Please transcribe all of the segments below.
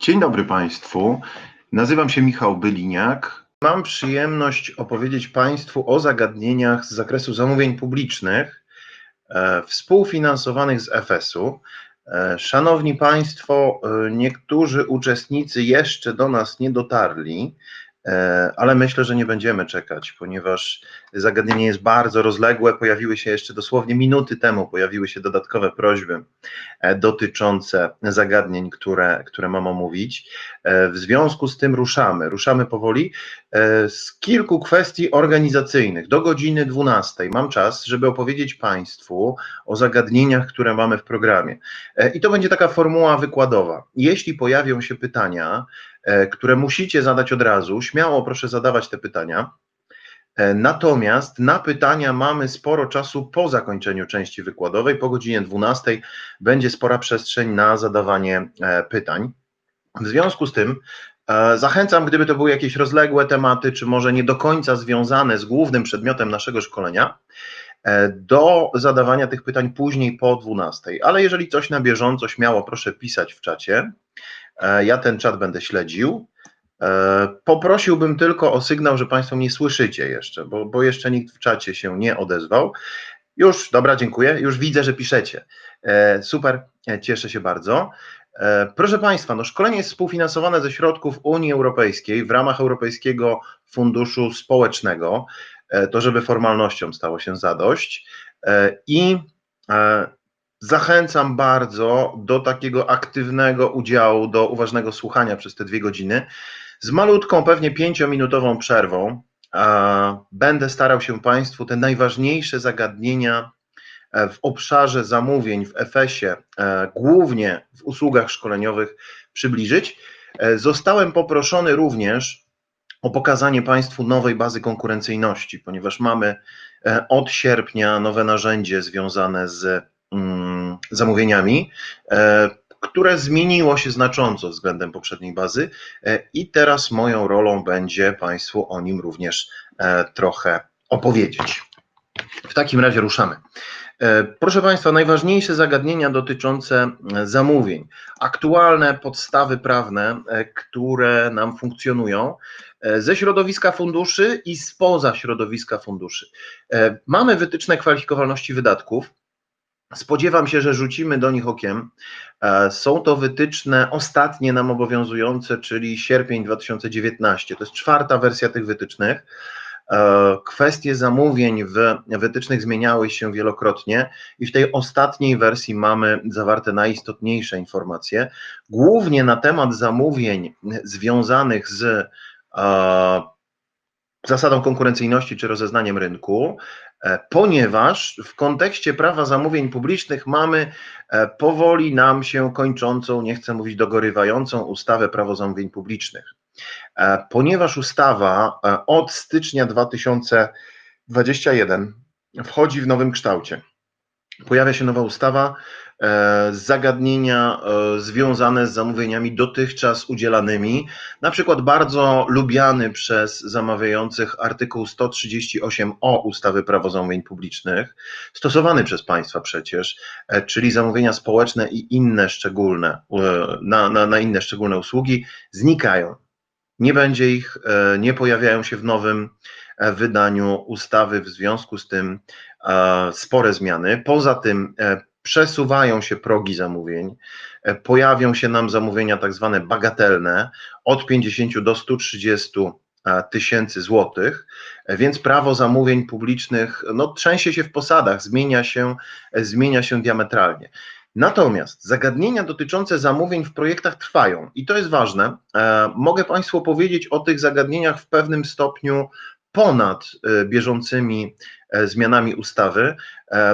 Dzień dobry Państwu. Nazywam się Michał Byliniak. Mam przyjemność opowiedzieć Państwu o zagadnieniach z zakresu zamówień publicznych współfinansowanych z EFS-u. Szanowni Państwo, niektórzy uczestnicy jeszcze do nas nie dotarli, ale myślę, że nie będziemy czekać, ponieważ zagadnienie jest bardzo rozległe. Pojawiły się jeszcze dosłownie minuty temu, pojawiły się dodatkowe prośby dotyczące zagadnień, które mam omówić. W związku z tym ruszamy powoli. Z kilku kwestii organizacyjnych do godziny 12 mam czas, żeby opowiedzieć Państwu o zagadnieniach, które mamy w programie. I to będzie taka formuła wykładowa. Jeśli pojawią się pytania, które musicie zadać od razu, śmiało proszę zadawać te pytania. Natomiast na pytania mamy sporo czasu po zakończeniu części wykładowej. Po godzinie 12 będzie spora przestrzeń na zadawanie pytań. W związku z tym zachęcam, gdyby to były jakieś rozległe tematy, czy może nie do końca związane z głównym przedmiotem naszego szkolenia, do zadawania tych pytań później po 12. Ale jeżeli coś na bieżąco, śmiało proszę pisać w czacie. Ja ten czat będę śledził. Poprosiłbym tylko o sygnał, że Państwo mnie słyszycie jeszcze, bo jeszcze nikt w czacie się nie odezwał. Już, dobra, dziękuję. Już widzę, że piszecie. Super, cieszę się bardzo. Proszę Państwa, no szkolenie jest współfinansowane ze środków Unii Europejskiej w ramach Europejskiego Funduszu Społecznego, to żeby formalnościom stało się zadość. I zachęcam bardzo do takiego aktywnego udziału, do uważnego słuchania przez te 2 godziny. Z malutką, pewnie 5-minutową przerwą będę starał się Państwu te najważniejsze zagadnienia w obszarze zamówień w EFS-ie, głównie w usługach szkoleniowych, przybliżyć. Zostałem poproszony również o pokazanie Państwu nowej bazy konkurencyjności, ponieważ mamy od sierpnia nowe narzędzie związane z zamówieniami, które zmieniło się znacząco względem poprzedniej bazy i teraz moją rolą będzie Państwu o nim również trochę opowiedzieć. W takim razie ruszamy. Proszę Państwa, najważniejsze zagadnienia dotyczące zamówień, aktualne podstawy prawne, które nam funkcjonują ze środowiska funduszy i spoza środowiska funduszy. Mamy wytyczne kwalifikowalności wydatków. Spodziewam się, że rzucimy do nich okiem. Są to wytyczne ostatnie nam obowiązujące, czyli sierpień 2019. To jest 4. wersja tych wytycznych. Kwestie zamówień w wytycznych zmieniały się wielokrotnie i w tej ostatniej wersji mamy zawarte najistotniejsze informacje, głównie na temat zamówień związanych z zasadą konkurencyjności czy rozeznaniem rynku, ponieważ w kontekście prawa zamówień publicznych mamy powoli nam się kończącą, nie chcę mówić dogorywającą ustawę Prawo zamówień publicznych. Ponieważ ustawa od stycznia 2021 wchodzi w nowym kształcie. Pojawia się nowa ustawa, zagadnienia związane z zamówieniami dotychczas udzielanymi, na przykład bardzo lubiany przez zamawiających artykuł 138o ustawy Prawo zamówień publicznych, stosowany przez Państwa przecież, czyli zamówienia społeczne i inne szczególne, na inne szczególne usługi, znikają. Nie będzie ich, nie pojawiają się w nowym wydaniu ustawy, w związku z tym spore zmiany. Poza tym przesuwają się progi zamówień, pojawią się nam zamówienia tak zwane bagatelne od 50 do 130 tysięcy złotych, więc prawo zamówień publicznych trzęsie się w posadach, zmienia się diametralnie. Natomiast zagadnienia dotyczące zamówień w projektach trwają i to jest ważne. Mogę Państwu powiedzieć o tych zagadnieniach w pewnym stopniu ponad bieżącymi zmianami ustawy,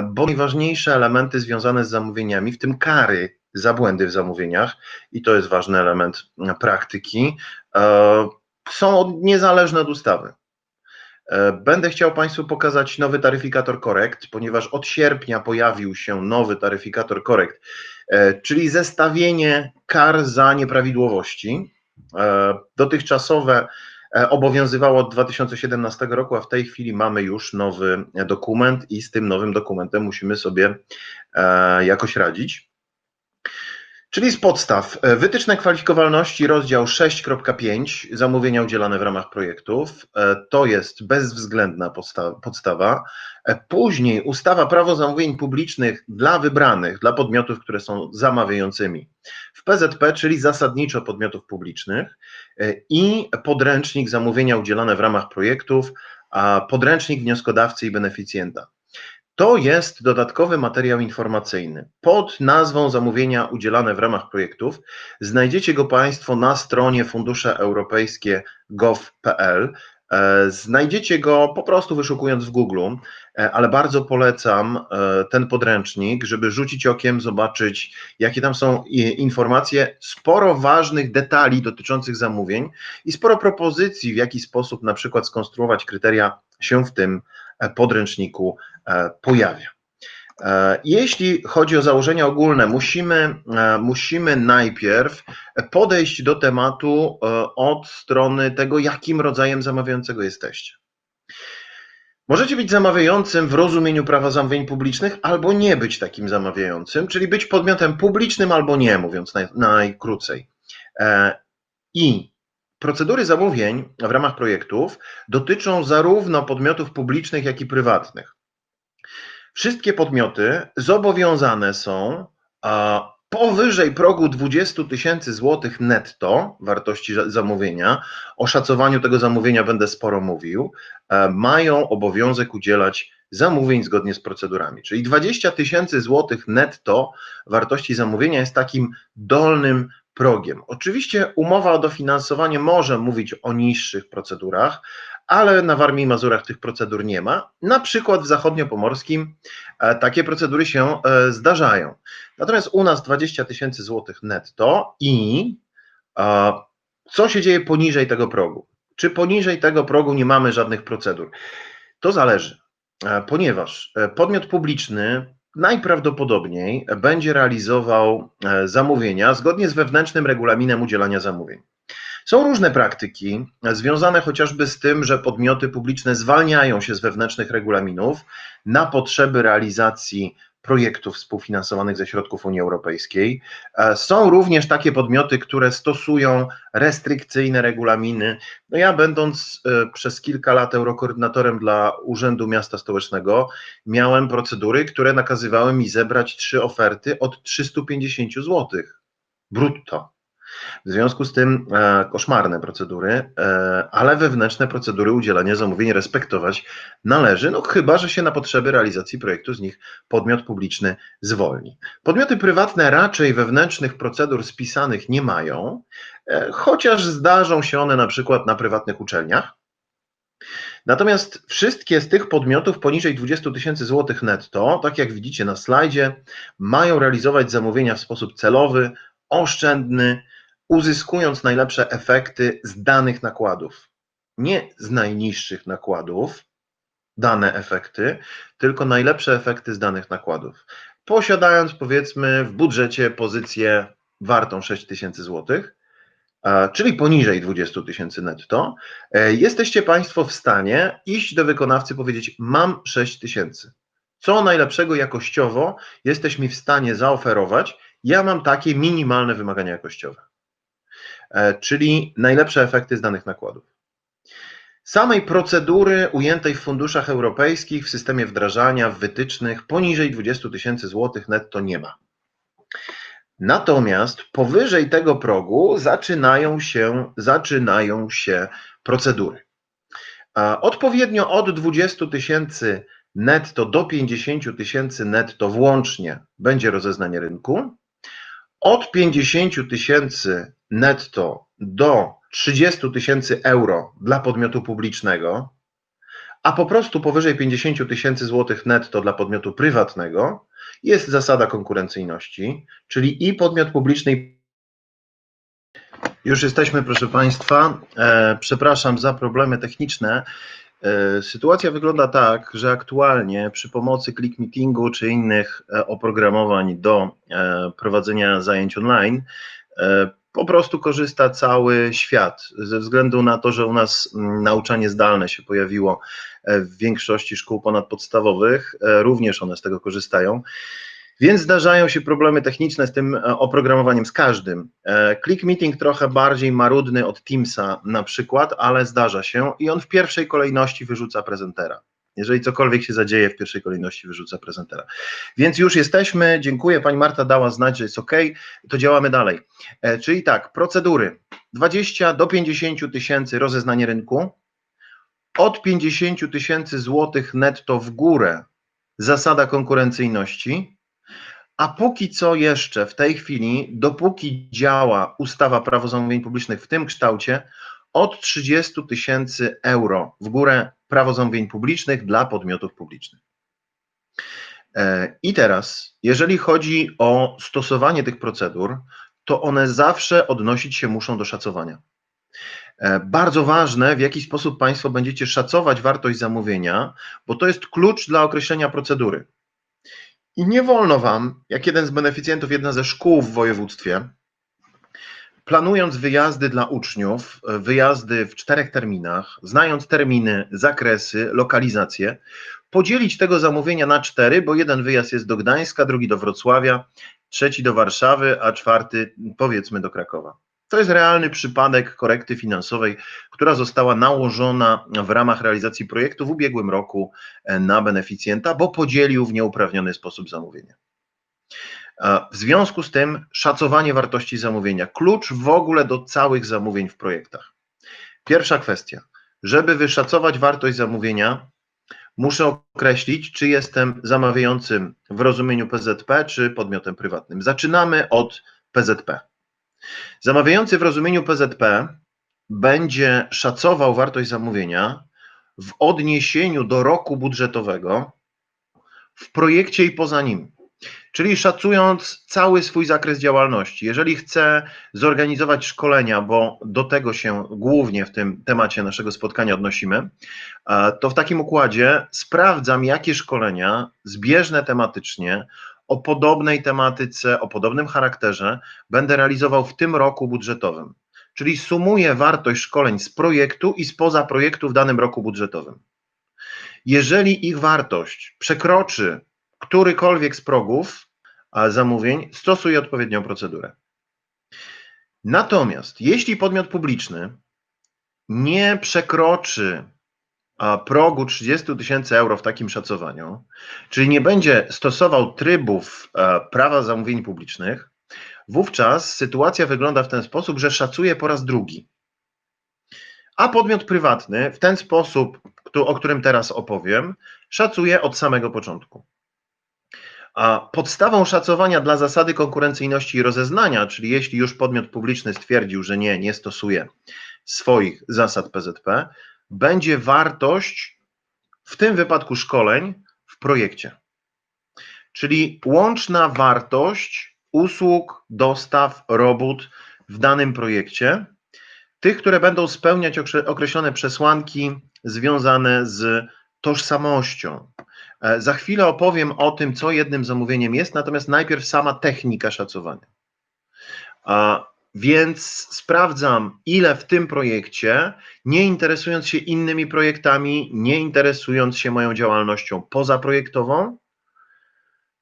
bo najważniejsze elementy związane z zamówieniami, w tym kary za błędy w zamówieniach, i to jest ważny element praktyki, są niezależne od ustawy. Będę chciał Państwu pokazać nowy taryfikator korekt, ponieważ od sierpnia pojawił się nowy taryfikator korekt, czyli zestawienie kar za nieprawidłowości. Dotychczasowe obowiązywało od 2017 roku, a w tej chwili mamy już nowy dokument i z tym nowym dokumentem musimy sobie jakoś radzić. Czyli z podstaw. Wytyczne kwalifikowalności, rozdział 6.5, zamówienia udzielane w ramach projektów. To jest bezwzględna podstawa. Później ustawa Prawo zamówień publicznych dla wybranych, dla podmiotów, które są zamawiającymi w PZP, czyli zasadniczo podmiotów publicznych, i podręcznik zamówienia udzielane w ramach projektów, a podręcznik wnioskodawcy i beneficjenta. To jest dodatkowy materiał informacyjny pod nazwą zamówienia udzielane w ramach projektów. Znajdziecie go Państwo na stronie fundusze-europejskie.gov.pl. Znajdziecie go po prostu wyszukując w Google, ale bardzo polecam ten podręcznik, żeby rzucić okiem, zobaczyć, jakie tam są informacje, sporo ważnych detali dotyczących zamówień i sporo propozycji, w jaki sposób na przykład skonstruować kryteria się w tym podręczniku pojawia. Jeśli chodzi o założenia ogólne, musimy najpierw podejść do tematu od strony tego, jakim rodzajem zamawiającego jesteście. Możecie być zamawiającym w rozumieniu prawa zamówień publicznych, albo nie być takim zamawiającym, czyli być podmiotem publicznym albo nie, mówiąc najkrócej. I procedury zamówień w ramach projektów dotyczą zarówno podmiotów publicznych, jak i prywatnych. Wszystkie podmioty zobowiązane są powyżej progu 20 000 złotych netto wartości zamówienia, o szacowaniu tego zamówienia będę sporo mówił, mają obowiązek udzielać zamówień zgodnie z procedurami. Czyli 20 000 złotych netto wartości zamówienia jest takim dolnym progiem. Oczywiście umowa o dofinansowanie może mówić o niższych procedurach, ale na Warmii i Mazurach tych procedur nie ma. Na przykład w zachodniopomorskim takie procedury się zdarzają. Natomiast u nas 20 000 złotych netto i co się dzieje poniżej tego progu? Czy poniżej tego progu nie mamy żadnych procedur? To zależy, ponieważ podmiot publiczny najprawdopodobniej będzie realizował zamówienia zgodnie z wewnętrznym regulaminem udzielania zamówień. Są różne praktyki związane chociażby z tym, że podmioty publiczne zwalniają się z wewnętrznych regulaminów na potrzeby realizacji projektów współfinansowanych ze środków Unii Europejskiej. Są również takie podmioty, które stosują restrykcyjne regulaminy. No ja, będąc przez kilka lat eurokoordynatorem dla Urzędu Miasta Stołecznego, miałem procedury, które nakazywały mi zebrać 3 oferty od 350 zł brutto. W związku z tym koszmarne procedury, ale wewnętrzne procedury udzielania zamówień respektować należy, no chyba że się na potrzeby realizacji projektu z nich podmiot publiczny zwolni. Podmioty prywatne raczej wewnętrznych procedur spisanych nie mają, chociaż zdarzą się one na przykład na prywatnych uczelniach. Natomiast wszystkie z tych podmiotów poniżej 20 000 złotych netto, tak jak widzicie na slajdzie, mają realizować zamówienia w sposób celowy, oszczędny, uzyskując najlepsze efekty z danych nakładów. Nie z najniższych nakładów, dane efekty, tylko najlepsze efekty z danych nakładów. Posiadając, powiedzmy, w budżecie pozycję wartą 6 000 złotych, czyli poniżej 20 000 netto, jesteście Państwo w stanie iść do wykonawcy i powiedzieć: mam 6 000. Co najlepszego jakościowo jesteś mi w stanie zaoferować? Ja mam takie minimalne wymagania jakościowe, czyli najlepsze efekty z danych nakładów. Samej procedury ujętej w funduszach europejskich, w systemie wdrażania, w wytycznych poniżej 20 000 złotych netto nie ma. Natomiast powyżej tego progu zaczynają się procedury. Odpowiednio od 20 000 netto do 50 000 netto włącznie będzie rozeznanie rynku. Od 50 000 netto do 30 000 euro dla podmiotu publicznego, a po prostu powyżej 50 000 złotych netto dla podmiotu prywatnego jest zasada konkurencyjności, czyli i podmiot publiczny. Już jesteśmy, proszę Państwa. Przepraszam za problemy techniczne. Sytuacja wygląda tak, że aktualnie przy pomocy ClickMeetingu czy innych oprogramowań do prowadzenia zajęć online po prostu korzysta cały świat, ze względu na to, że u nas nauczanie zdalne się pojawiło w większości szkół ponadpodstawowych, również one z tego korzystają. Więc zdarzają się problemy techniczne z tym oprogramowaniem, z każdym. Click Meeting trochę bardziej marudny od Teamsa na przykład, ale zdarza się i on w pierwszej kolejności wyrzuca prezentera. Jeżeli cokolwiek się zadzieje, w pierwszej kolejności wyrzuca prezentera. Więc już jesteśmy, dziękuję, pani Marta dała znać, że jest ok, to działamy dalej. Czyli tak, procedury, 20 do 50 tysięcy rozeznanie rynku, od 50 tysięcy złotych netto w górę zasada konkurencyjności, a póki co jeszcze w tej chwili, dopóki działa ustawa Prawo zamówień publicznych w tym kształcie, od 30 tysięcy euro w górę Prawo zamówień publicznych dla podmiotów publicznych. I teraz, jeżeli chodzi o stosowanie tych procedur, to one zawsze odnosić się muszą do szacowania. Bardzo ważne, w jaki sposób Państwo będziecie szacować wartość zamówienia, bo to jest klucz dla określenia procedury. I nie wolno Wam, jak jeden z beneficjentów, jedna ze szkół w województwie, planując wyjazdy dla uczniów, wyjazdy w 4 terminach, znając terminy, zakresy, lokalizacje, podzielić tego zamówienia na 4, bo jeden wyjazd jest do Gdańska, drugi do Wrocławia, trzeci do Warszawy, a 4 powiedzmy do Krakowa. To jest realny przypadek korekty finansowej, która została nałożona w ramach realizacji projektu w ubiegłym roku na beneficjenta, bo podzielił w nieuprawniony sposób zamówienie. W związku z tym szacowanie wartości zamówienia, klucz w ogóle do całych zamówień w projektach. Pierwsza kwestia, żeby wyszacować wartość zamówienia, muszę określić, czy jestem zamawiającym w rozumieniu PZP, czy podmiotem prywatnym. Zaczynamy od PZP. Zamawiający w rozumieniu PZP będzie szacował wartość zamówienia w odniesieniu do roku budżetowego w projekcie i poza nim. Czyli szacując cały swój zakres działalności. Jeżeli chcę zorganizować szkolenia, bo do tego się głównie w tym temacie naszego spotkania odnosimy, to w takim układzie sprawdzam, jakie szkolenia zbieżne tematycznie, o podobnej tematyce, o podobnym charakterze będę realizował w tym roku budżetowym. Czyli sumuję wartość szkoleń z projektu i spoza projektu w danym roku budżetowym. Jeżeli ich wartość przekroczy którykolwiek z progów zamówień, stosuję odpowiednią procedurę. Natomiast jeśli podmiot publiczny nie przekroczy progu 30 tysięcy euro w takim szacowaniu, czyli nie będzie stosował trybów prawa zamówień publicznych, wówczas sytuacja wygląda w ten sposób, że szacuje po raz drugi. A podmiot prywatny w ten sposób, o którym teraz opowiem, szacuje od samego początku. A podstawą szacowania dla zasady konkurencyjności i rozeznania, czyli jeśli już podmiot publiczny stwierdził, że nie stosuje swoich zasad PZP, będzie wartość, w tym wypadku szkoleń, w projekcie. Czyli łączna wartość usług, dostaw, robót w danym projekcie, tych, które będą spełniać określone przesłanki związane z tożsamością. Za chwilę opowiem o tym, co jednym zamówieniem jest, natomiast najpierw sama technika szacowania. Więc sprawdzam, ile w tym projekcie, nie interesując się innymi projektami, nie interesując się moją działalnością pozaprojektową,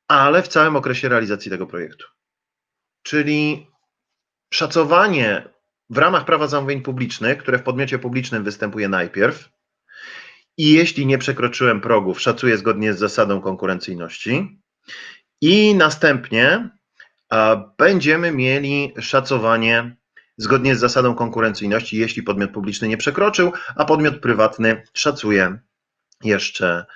ale w całym okresie realizacji tego projektu. Czyli szacowanie w ramach prawa zamówień publicznych, które w podmiocie publicznym występuje najpierw, i jeśli nie przekroczyłem progów, szacuję zgodnie z zasadą konkurencyjności i następnie będziemy mieli szacowanie zgodnie z zasadą konkurencyjności, jeśli podmiot publiczny nie przekroczył, a podmiot prywatny szacuje jeszcze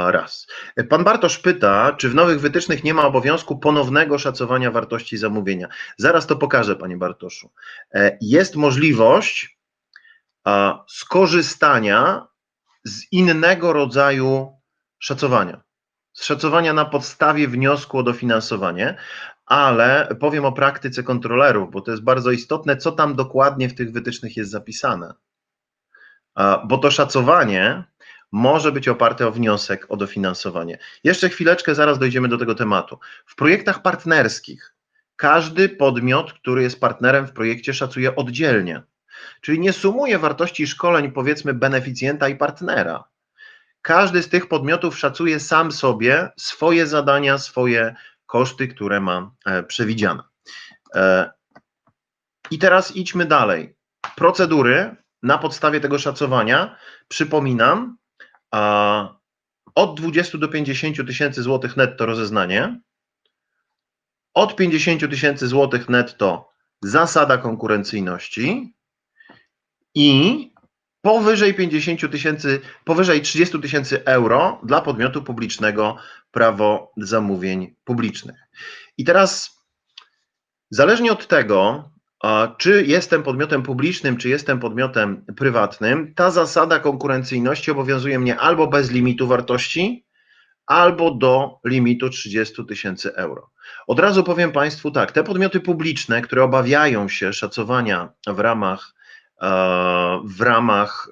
raz. Pan Bartosz pyta, czy w nowych wytycznych nie ma obowiązku ponownego szacowania wartości zamówienia. Zaraz to pokażę, panie Bartoszu. Jest możliwość skorzystania z innego rodzaju szacowania. Z szacowania na podstawie wniosku o dofinansowanie, ale powiem o praktyce kontrolerów, bo to jest bardzo istotne, co tam dokładnie w tych wytycznych jest zapisane. Bo to szacowanie może być oparte o wniosek o dofinansowanie. Jeszcze chwileczkę, zaraz dojdziemy do tego tematu. W projektach partnerskich każdy podmiot, który jest partnerem w projekcie, szacuje oddzielnie. Czyli nie sumuje wartości szkoleń, powiedzmy, beneficjenta i partnera. Każdy z tych podmiotów szacuje sam sobie swoje zadania, swoje koszty, które ma przewidziane. I teraz idźmy dalej. Procedury na podstawie tego szacowania, przypominam, od 20 do 50 tysięcy złotych netto rozeznanie, od 50 tysięcy złotych netto zasada konkurencyjności i powyżej 50 tysięcy, powyżej 30 tysięcy euro dla podmiotu publicznego prawo zamówień publicznych. I teraz zależnie od tego, czy jestem podmiotem publicznym, czy jestem podmiotem prywatnym, ta zasada konkurencyjności obowiązuje mnie albo bez limitu wartości, albo do limitu 30 tysięcy euro. Od razu powiem Państwu tak, te podmioty publiczne, które obawiają się szacowania w ramach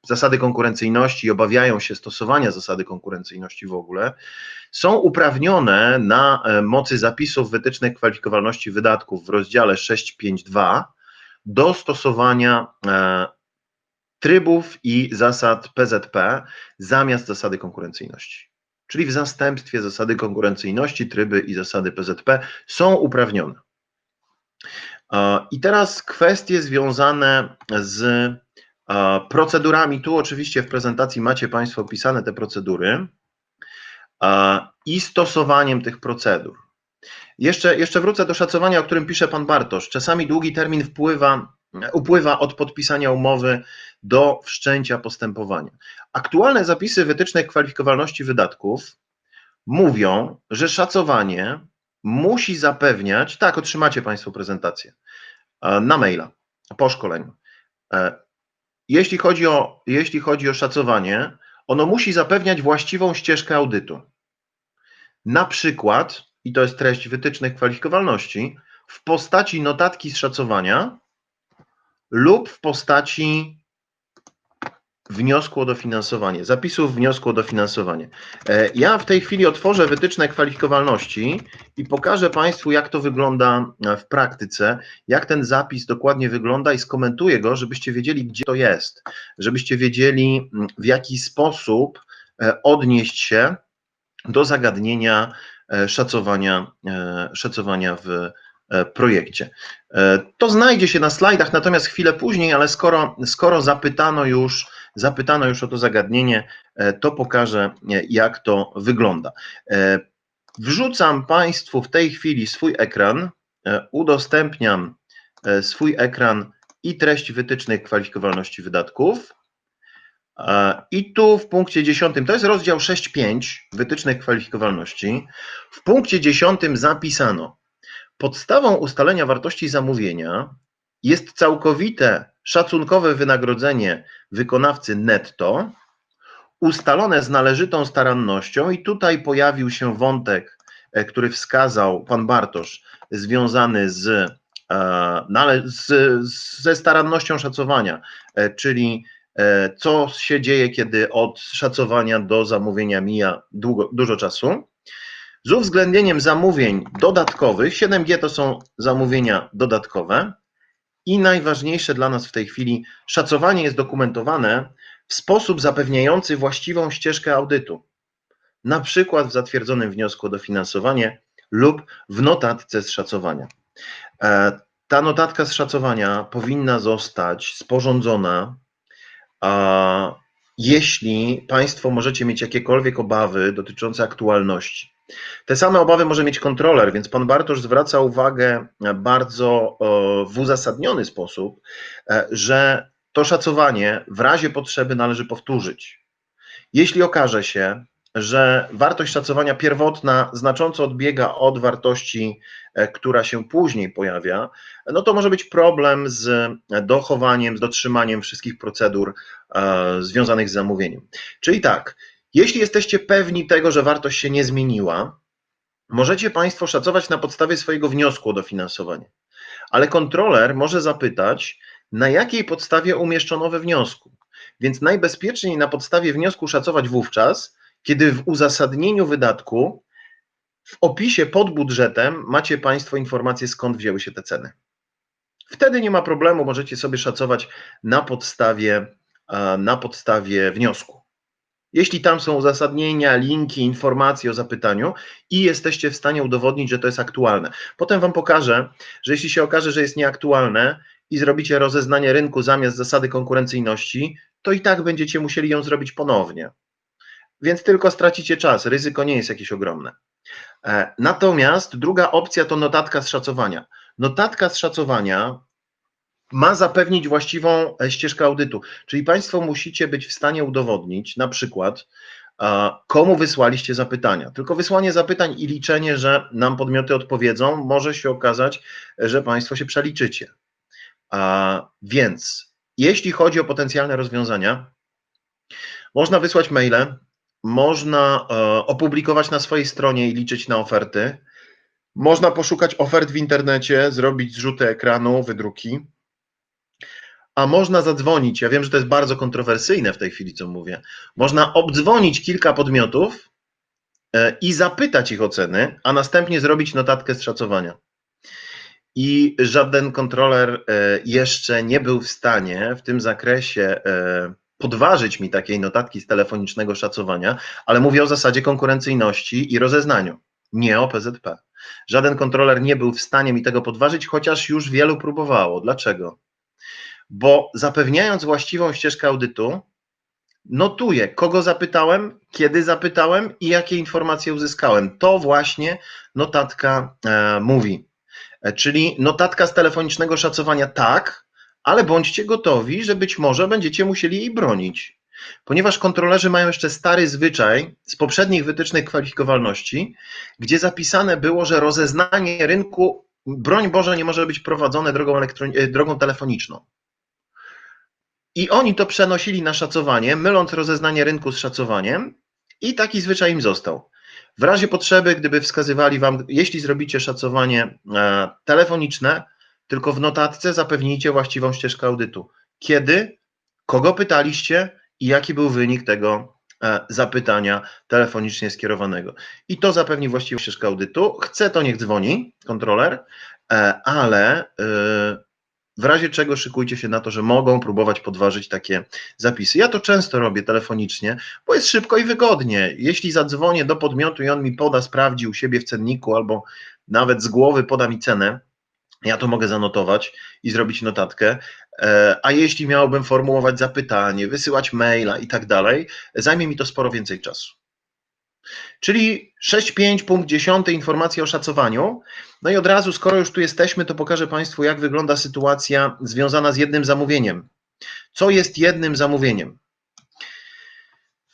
zasady konkurencyjności i obawiają się stosowania zasady konkurencyjności w ogóle, są uprawnione na mocy zapisów wytycznych kwalifikowalności wydatków w rozdziale 6.5.2 do stosowania trybów i zasad PZP zamiast zasady konkurencyjności. Czyli w zastępstwie zasady konkurencyjności tryby i zasady PZP są uprawnione. I teraz kwestie związane z procedurami. Tu oczywiście w prezentacji macie Państwo opisane te procedury i stosowaniem tych procedur. Jeszcze wrócę do szacowania, o którym pisze Pan Bartosz. Czasami długi termin upływa od podpisania umowy do wszczęcia postępowania. Aktualne zapisy wytycznych kwalifikowalności wydatków mówią, że szacowanie musi zapewniać, tak, otrzymacie Państwo prezentację na maila po szkoleniu. Jeśli chodzi o szacowanie, ono musi zapewniać właściwą ścieżkę audytu. Na przykład, i to jest treść wytycznych kwalifikowalności, w postaci notatki z szacowania lub w postaci wniosku o dofinansowanie, zapisów wniosku o dofinansowanie. Ja w tej chwili otworzę wytyczne kwalifikowalności i pokażę Państwu, jak to wygląda w praktyce, jak ten zapis dokładnie wygląda i skomentuję go, żebyście wiedzieli, gdzie to jest, żebyście wiedzieli, w jaki sposób odnieść się do zagadnienia szacowania w projekcie. To znajdzie się na slajdach, natomiast chwilę później, ale skoro zapytano już o to zagadnienie, to pokażę, jak to wygląda. Wrzucam Państwu w tej chwili swój ekran, udostępniam swój ekran i treść wytycznych kwalifikowalności wydatków. I tu w punkcie 10, to jest rozdział 6.5 wytycznych kwalifikowalności, w punkcie 10 zapisano: podstawą ustalenia wartości zamówienia jest całkowite szacunkowe wynagrodzenie wykonawcy netto, ustalone z należytą starannością, i tutaj pojawił się wątek, który wskazał Pan Bartosz, związany ze starannością szacowania, czyli co się dzieje, kiedy od szacowania do zamówienia mija dużo czasu, z uwzględnieniem zamówień dodatkowych. 7G to są zamówienia dodatkowe i najważniejsze dla nas w tej chwili, szacowanie jest dokumentowane w sposób zapewniający właściwą ścieżkę audytu, na przykład w zatwierdzonym wniosku o dofinansowanie lub w notatce z szacowania. Ta notatka z szacowania powinna zostać sporządzona. Jeśli Państwo możecie mieć jakiekolwiek obawy dotyczące aktualności. Te same obawy może mieć kontroler, więc Pan Bartosz zwraca uwagę bardzo w uzasadniony sposób, że to szacowanie w razie potrzeby należy powtórzyć. Jeśli okaże się, że wartość szacowania pierwotna znacząco odbiega od wartości, która się później pojawia, no to może być problem z dochowaniem, z dotrzymaniem wszystkich procedur związanych z zamówieniem. Czyli tak, jeśli jesteście pewni tego, że wartość się nie zmieniła, możecie Państwo szacować na podstawie swojego wniosku o dofinansowanie, ale kontroler może zapytać, na jakiej podstawie umieszczono we wniosku. Więc najbezpieczniej na podstawie wniosku szacować wówczas, kiedy w uzasadnieniu wydatku, w opisie pod budżetem macie Państwo informację, skąd wzięły się te ceny. Wtedy nie ma problemu, możecie sobie szacować na podstawie wniosku. Jeśli tam są uzasadnienia, linki, informacje o zapytaniu i jesteście w stanie udowodnić, że to jest aktualne. Potem Wam pokażę, że jeśli się okaże, że jest nieaktualne i zrobicie rozeznanie rynku zamiast zasady konkurencyjności, to i tak będziecie musieli ją zrobić ponownie. Więc tylko stracicie czas, ryzyko nie jest jakieś ogromne. Natomiast druga opcja to notatka z szacowania. Notatka z szacowania ma zapewnić właściwą ścieżkę audytu, czyli Państwo musicie być w stanie udowodnić na przykład, komu wysłaliście zapytania. Tylko wysłanie zapytań i liczenie, że nam podmioty odpowiedzą, może się okazać, że Państwo się przeliczycie. Więc jeśli chodzi o potencjalne rozwiązania, można wysłać maile, można opublikować na swojej stronie i liczyć na oferty, można poszukać ofert w internecie, zrobić zrzuty ekranu, wydruki, a można zadzwonić, ja wiem, że to jest bardzo kontrowersyjne w tej chwili, co mówię, można obdzwonić kilka podmiotów i zapytać ich o ceny, a następnie zrobić notatkę z szacowania. I żaden kontroler jeszcze nie był w stanie w tym zakresie podważyć mi takiej notatki z telefonicznego szacowania, ale mówię o zasadzie konkurencyjności i rozeznaniu, nie o PZP. Żaden kontroler nie był w stanie mi tego podważyć, chociaż już wielu próbowało. Dlaczego? Bo zapewniając właściwą ścieżkę audytu, notuję, kogo zapytałem, kiedy zapytałem i jakie informacje uzyskałem. To właśnie notatka mówi. Czyli notatka z telefonicznego szacowania tak, ale bądźcie gotowi, że być może będziecie musieli jej bronić. Ponieważ kontrolerzy mają jeszcze stary zwyczaj z poprzednich wytycznych kwalifikowalności, gdzie zapisane było, że rozeznanie rynku, broń Boże, nie może być prowadzone drogą telefoniczną. I oni to przenosili na szacowanie, myląc rozeznanie rynku z szacowaniem i taki zwyczaj im został. W razie potrzeby, gdyby wskazywali Wam, jeśli zrobicie szacowanie telefoniczne, tylko w notatce zapewnijcie właściwą ścieżkę audytu. Kiedy, kogo pytaliście i jaki był wynik tego zapytania telefonicznie skierowanego. I to zapewni właściwą ścieżkę audytu. Chce, to niech dzwoni kontroler, ale w razie czego szykujcie się na to, że mogą próbować podważyć takie zapisy. Ja to często robię telefonicznie, bo jest szybko i wygodnie. Jeśli zadzwonię do podmiotu i on mi poda, sprawdzi u siebie w cenniku albo nawet z głowy poda mi cenę, ja to mogę zanotować i zrobić notatkę, a jeśli miałbym formułować zapytanie, wysyłać maila i tak dalej, zajmie mi to sporo więcej czasu. Czyli 6.5, punkt 10, informacje o szacowaniu. No i od razu, skoro już tu jesteśmy, to pokażę Państwu, jak wygląda sytuacja związana z jednym zamówieniem. Co jest jednym zamówieniem?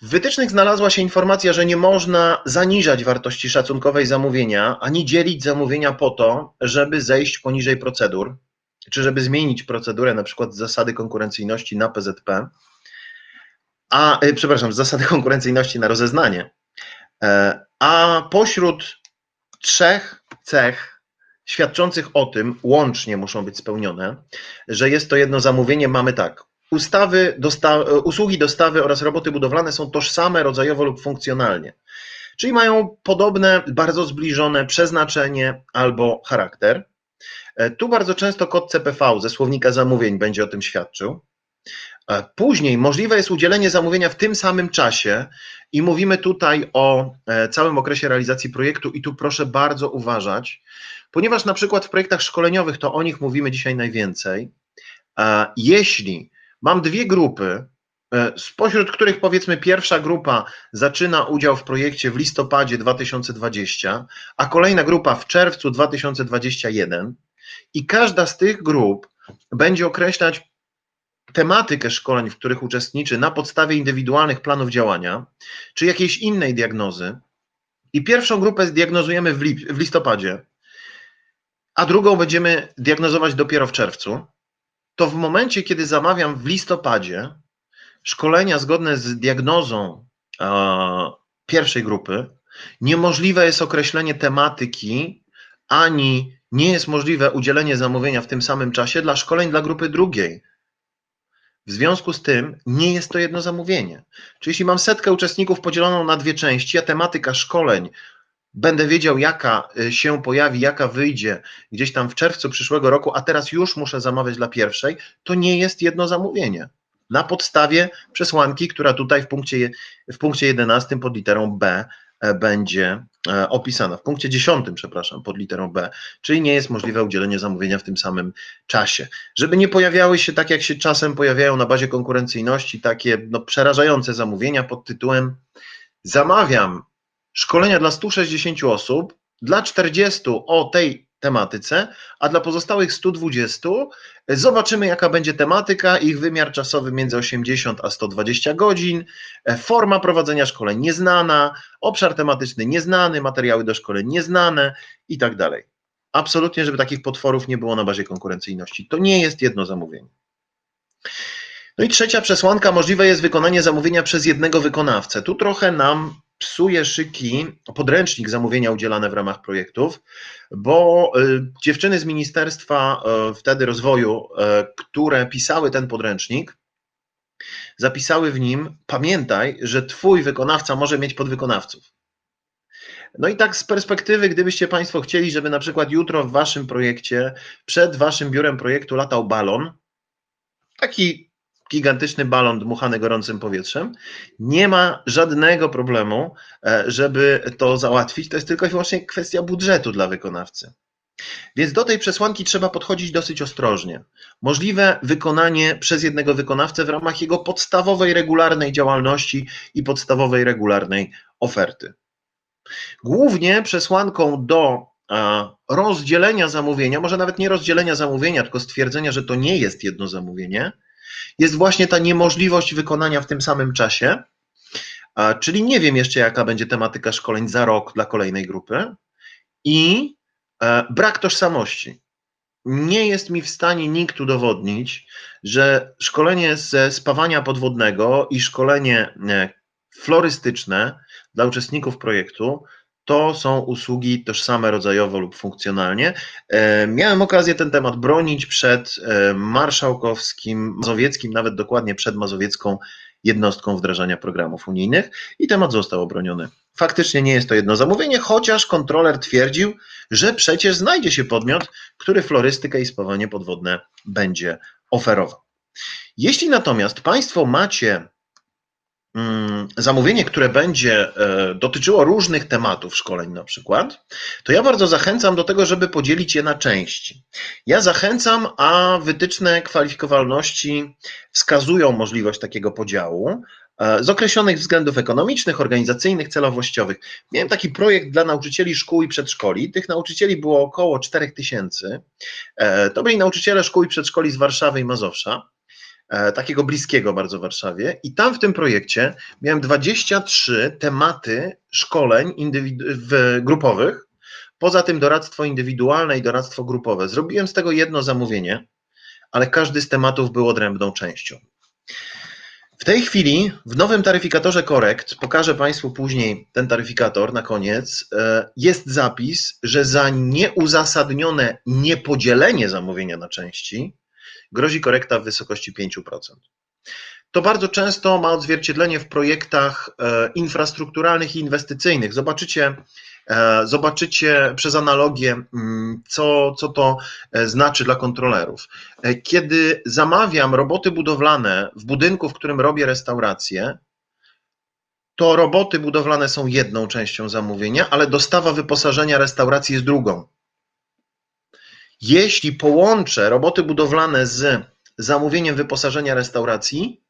W wytycznych znalazła się informacja, że nie można zaniżać wartości szacunkowej zamówienia, ani dzielić zamówienia po to, żeby zejść poniżej procedur, czy żeby zmienić procedurę, na przykład z zasady konkurencyjności na PZP, z zasady konkurencyjności na rozeznanie. A pośród 3 cech świadczących o tym, łącznie muszą być spełnione, że jest to jedno zamówienie, mamy tak. Usługi dostawy oraz roboty budowlane są tożsame rodzajowo lub funkcjonalnie, czyli mają podobne, bardzo zbliżone przeznaczenie albo charakter. Tu bardzo często kod CPV ze słownika zamówień będzie o tym świadczył. Później możliwe jest udzielenie zamówienia w tym samym czasie i mówimy tutaj o całym okresie realizacji projektu i tu proszę bardzo uważać, ponieważ na przykład w projektach szkoleniowych, to o nich mówimy dzisiaj najwięcej, jeśli mam 2 grupy, spośród których powiedzmy pierwsza grupa zaczyna udział w projekcie w listopadzie 2020, a kolejna grupa w czerwcu 2021 i każda z tych grup będzie określać tematykę szkoleń, w których uczestniczy na podstawie indywidualnych planów działania, czy jakiejś innej diagnozy i pierwszą grupę zdiagnozujemy w listopadzie, a drugą będziemy diagnozować dopiero w czerwcu, to w momencie, kiedy zamawiam w listopadzie szkolenia zgodne z diagnozą pierwszej grupy, niemożliwe jest określenie tematyki, ani nie jest możliwe udzielenie zamówienia w tym samym czasie dla szkoleń dla grupy drugiej. W związku z tym nie jest to jedno zamówienie. Czyli jeśli mam 100 uczestników podzieloną na 2 części, a tematyka szkoleń będę wiedział, jaka się pojawi, jaka wyjdzie gdzieś tam w czerwcu przyszłego roku, a teraz już muszę zamawiać dla pierwszej, to nie jest jedno zamówienie. na podstawie przesłanki, która tutaj w punkcie 11 pod literą B będzie opisana. W punkcie 10, przepraszam, pod literą B, czyli nie jest możliwe udzielenie zamówienia w tym samym czasie. Żeby nie pojawiały się, tak jak się czasem pojawiają na bazie konkurencyjności, takie przerażające zamówienia pod tytułem: zamawiam szkolenia dla 160 osób, dla 40 o tej tematyce, a dla pozostałych 120 zobaczymy, jaka będzie tematyka, ich wymiar czasowy między 80 a 120 godzin, forma prowadzenia szkoleń nieznana, obszar tematyczny nieznany, materiały do szkoleń nieznane i tak dalej. Absolutnie, żeby takich potworów nie było na bazie konkurencyjności. To nie jest jedno zamówienie. No i trzecia przesłanka: możliwe jest wykonanie zamówienia przez jednego wykonawcę. Tu trochę nam psuje szyki podręcznik zamówienia udzielane w ramach projektów, bo dziewczyny z Ministerstwa wtedy Rozwoju, które pisały ten podręcznik, zapisały w nim: pamiętaj, że twój wykonawca może mieć podwykonawców. No i tak z perspektywy, gdybyście Państwo chcieli, żeby na przykład jutro w Waszym projekcie, przed Waszym biurem projektu latał balon, taki gigantyczny balon dmuchany gorącym powietrzem, nie ma żadnego problemu, żeby to załatwić. To jest tylko i wyłącznie kwestia budżetu dla wykonawcy. Więc do tej przesłanki trzeba podchodzić dosyć ostrożnie. Możliwe wykonanie przez jednego wykonawcę w ramach jego podstawowej, regularnej działalności i podstawowej, regularnej oferty. Głównie przesłanką do rozdzielenia zamówienia, może nawet nie rozdzielenia zamówienia, tylko stwierdzenia, że to nie jest jedno zamówienie, jest właśnie ta niemożliwość wykonania w tym samym czasie, czyli nie wiem jeszcze, jaka będzie tematyka szkoleń za rok dla kolejnej grupy, i brak tożsamości. Nie jest mi w stanie nikt udowodnić, że szkolenie ze spawania podwodnego i szkolenie florystyczne dla uczestników projektu to są usługi tożsame rodzajowo lub funkcjonalnie. Miałem okazję ten temat bronić przed marszałkowskim, mazowieckim, nawet dokładnie przed mazowiecką jednostką wdrażania programów unijnych i temat został obroniony. Faktycznie nie jest to jedno zamówienie, chociaż kontroler twierdził, że przecież znajdzie się podmiot, który florystykę i spawanie podwodne będzie oferował. Jeśli natomiast Państwo macie zamówienie, które będzie dotyczyło różnych tematów szkoleń na przykład, to ja bardzo zachęcam do tego, żeby podzielić je na części. Ja zachęcam, a wytyczne kwalifikowalności wskazują możliwość takiego podziału z określonych względów ekonomicznych, organizacyjnych, celowościowych. Miałem taki projekt dla nauczycieli szkół i przedszkoli. Tych nauczycieli było około 4000. To byli nauczyciele szkół i przedszkoli z Warszawy i Mazowsza, takiego bliskiego bardzo Warszawie, i tam w tym projekcie miałem 23 tematy szkoleń grupowych, poza tym doradztwo indywidualne i doradztwo grupowe. Zrobiłem z tego jedno zamówienie, ale każdy z tematów był odrębną częścią. W tej chwili w nowym taryfikatorze korekt, pokażę Państwu później ten taryfikator na koniec, jest zapis, że za nieuzasadnione niepodzielenie zamówienia na części grozi korekta w wysokości 5%. To bardzo często ma odzwierciedlenie w projektach infrastrukturalnych i inwestycyjnych. Zobaczycie przez analogię, co to znaczy dla kontrolerów. Kiedy zamawiam roboty budowlane w budynku, w którym robię restaurację, to roboty budowlane są jedną częścią zamówienia, ale dostawa wyposażenia restauracji jest drugą. Jeśli połączę roboty budowlane z zamówieniem wyposażenia restauracji,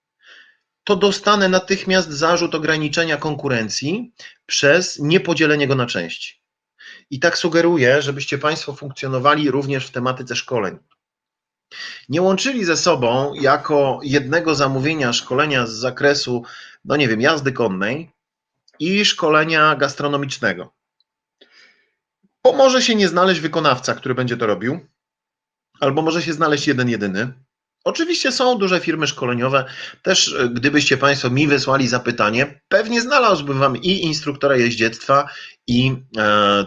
to dostanę natychmiast zarzut ograniczenia konkurencji przez niepodzielenie go na części. I tak sugeruję, żebyście Państwo funkcjonowali również w tematyce szkoleń. Nie łączyli ze sobą jako jednego zamówienia szkolenia z zakresu, no nie wiem, jazdy konnej i szkolenia gastronomicznego. Bo może się nie znaleźć wykonawca, który będzie to robił, albo może się znaleźć jeden jedyny. Oczywiście są duże firmy szkoleniowe, też gdybyście Państwo mi wysłali zapytanie, pewnie znalazłbym Wam i instruktora jeździectwa, i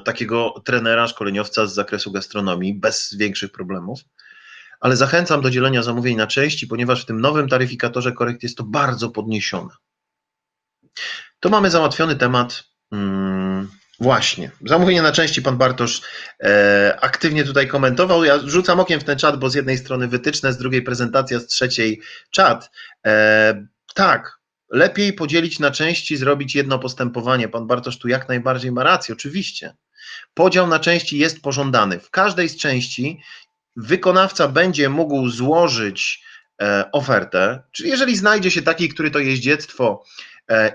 takiego trenera, szkoleniowca z zakresu gastronomii bez większych problemów, ale zachęcam do dzielenia zamówień na części, ponieważ w tym nowym taryfikatorze korekt jest to bardzo podniesione. To mamy załatwiony temat Właśnie. Zamówienie na części pan Bartosz aktywnie tutaj komentował. Ja rzucam okiem w ten czat, bo z jednej strony wytyczne, z drugiej prezentacja, z trzeciej czat. Tak, lepiej podzielić na części, zrobić jedno postępowanie. Pan Bartosz tu jak najbardziej ma rację, oczywiście. Podział na części jest pożądany. W każdej z części wykonawca będzie mógł złożyć ofertę, czyli jeżeli znajdzie się taki, który to jeździectwo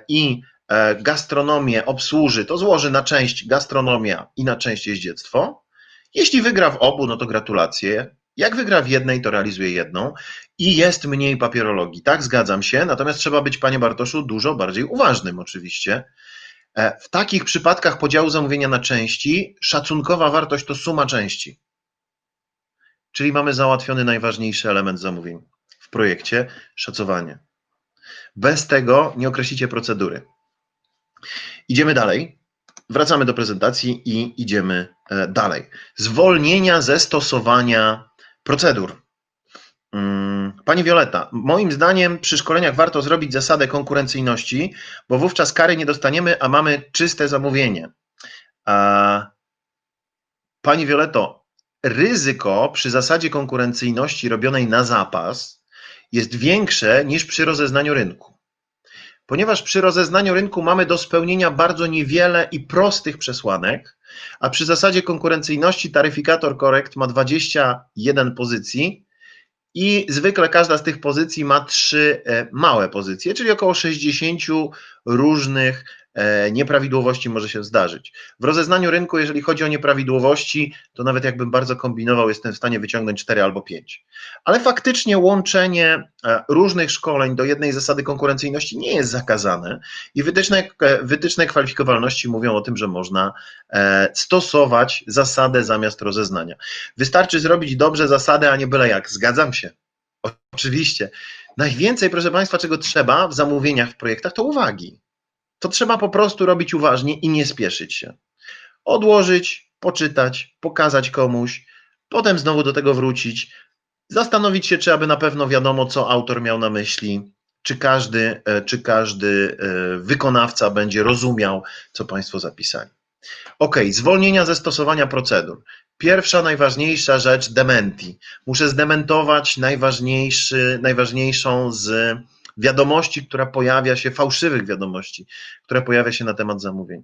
i gastronomię obsłuży, to złoży na część gastronomia i na część jeździectwo. Jeśli wygra w obu, no to gratulacje. Jak wygra w jednej, to realizuje jedną i jest mniej papierologii. Tak, zgadzam się, natomiast trzeba być, panie Bartoszu, dużo bardziej uważnym oczywiście. W takich przypadkach podziału zamówienia na części szacunkowa wartość to suma części. Czyli mamy załatwiony najważniejszy element zamówień w projekcie, szacowanie. Bez tego nie określicie procedury. Idziemy dalej. Wracamy do prezentacji i idziemy dalej. Zwolnienia ze stosowania procedur. Pani Wioleta, moim zdaniem przy szkoleniach warto zrobić zasadę konkurencyjności, bo wówczas kary nie dostaniemy, a mamy czyste zamówienie. Pani Violeto, ryzyko przy zasadzie konkurencyjności robionej na zapas jest większe niż przy rozeznaniu rynku. Ponieważ przy rozeznaniu rynku mamy do spełnienia bardzo niewiele i prostych przesłanek, a przy zasadzie konkurencyjności taryfikator korekt ma 21 pozycji i zwykle każda z tych pozycji ma 3 małe pozycje, czyli około 60 różnych nieprawidłowości może się zdarzyć. W rozeznaniu rynku, jeżeli chodzi o nieprawidłowości, to nawet jakbym bardzo kombinował, jestem w stanie wyciągnąć 4 albo 5. Ale faktycznie łączenie różnych szkoleń do jednej zasady konkurencyjności nie jest zakazane i wytyczne kwalifikowalności mówią o tym, że można stosować zasadę zamiast rozeznania. Wystarczy zrobić dobrze zasadę, a nie byle jak. Zgadzam się. Oczywiście. Najwięcej, proszę Państwa, czego trzeba w zamówieniach, w projektach, to uwagi. To trzeba po prostu robić uważnie i nie spieszyć się. Odłożyć, poczytać, pokazać komuś, potem znowu do tego wrócić, zastanowić się, czy aby na pewno wiadomo, co autor miał na myśli, czy każdy wykonawca będzie rozumiał, co Państwo zapisali. Ok, zwolnienia ze stosowania procedur. Pierwsza, najważniejsza rzecz, dementi. Muszę zdementować najważniejszą z wiadomości, która pojawia się, fałszywych wiadomości, która pojawia się na temat zamówień.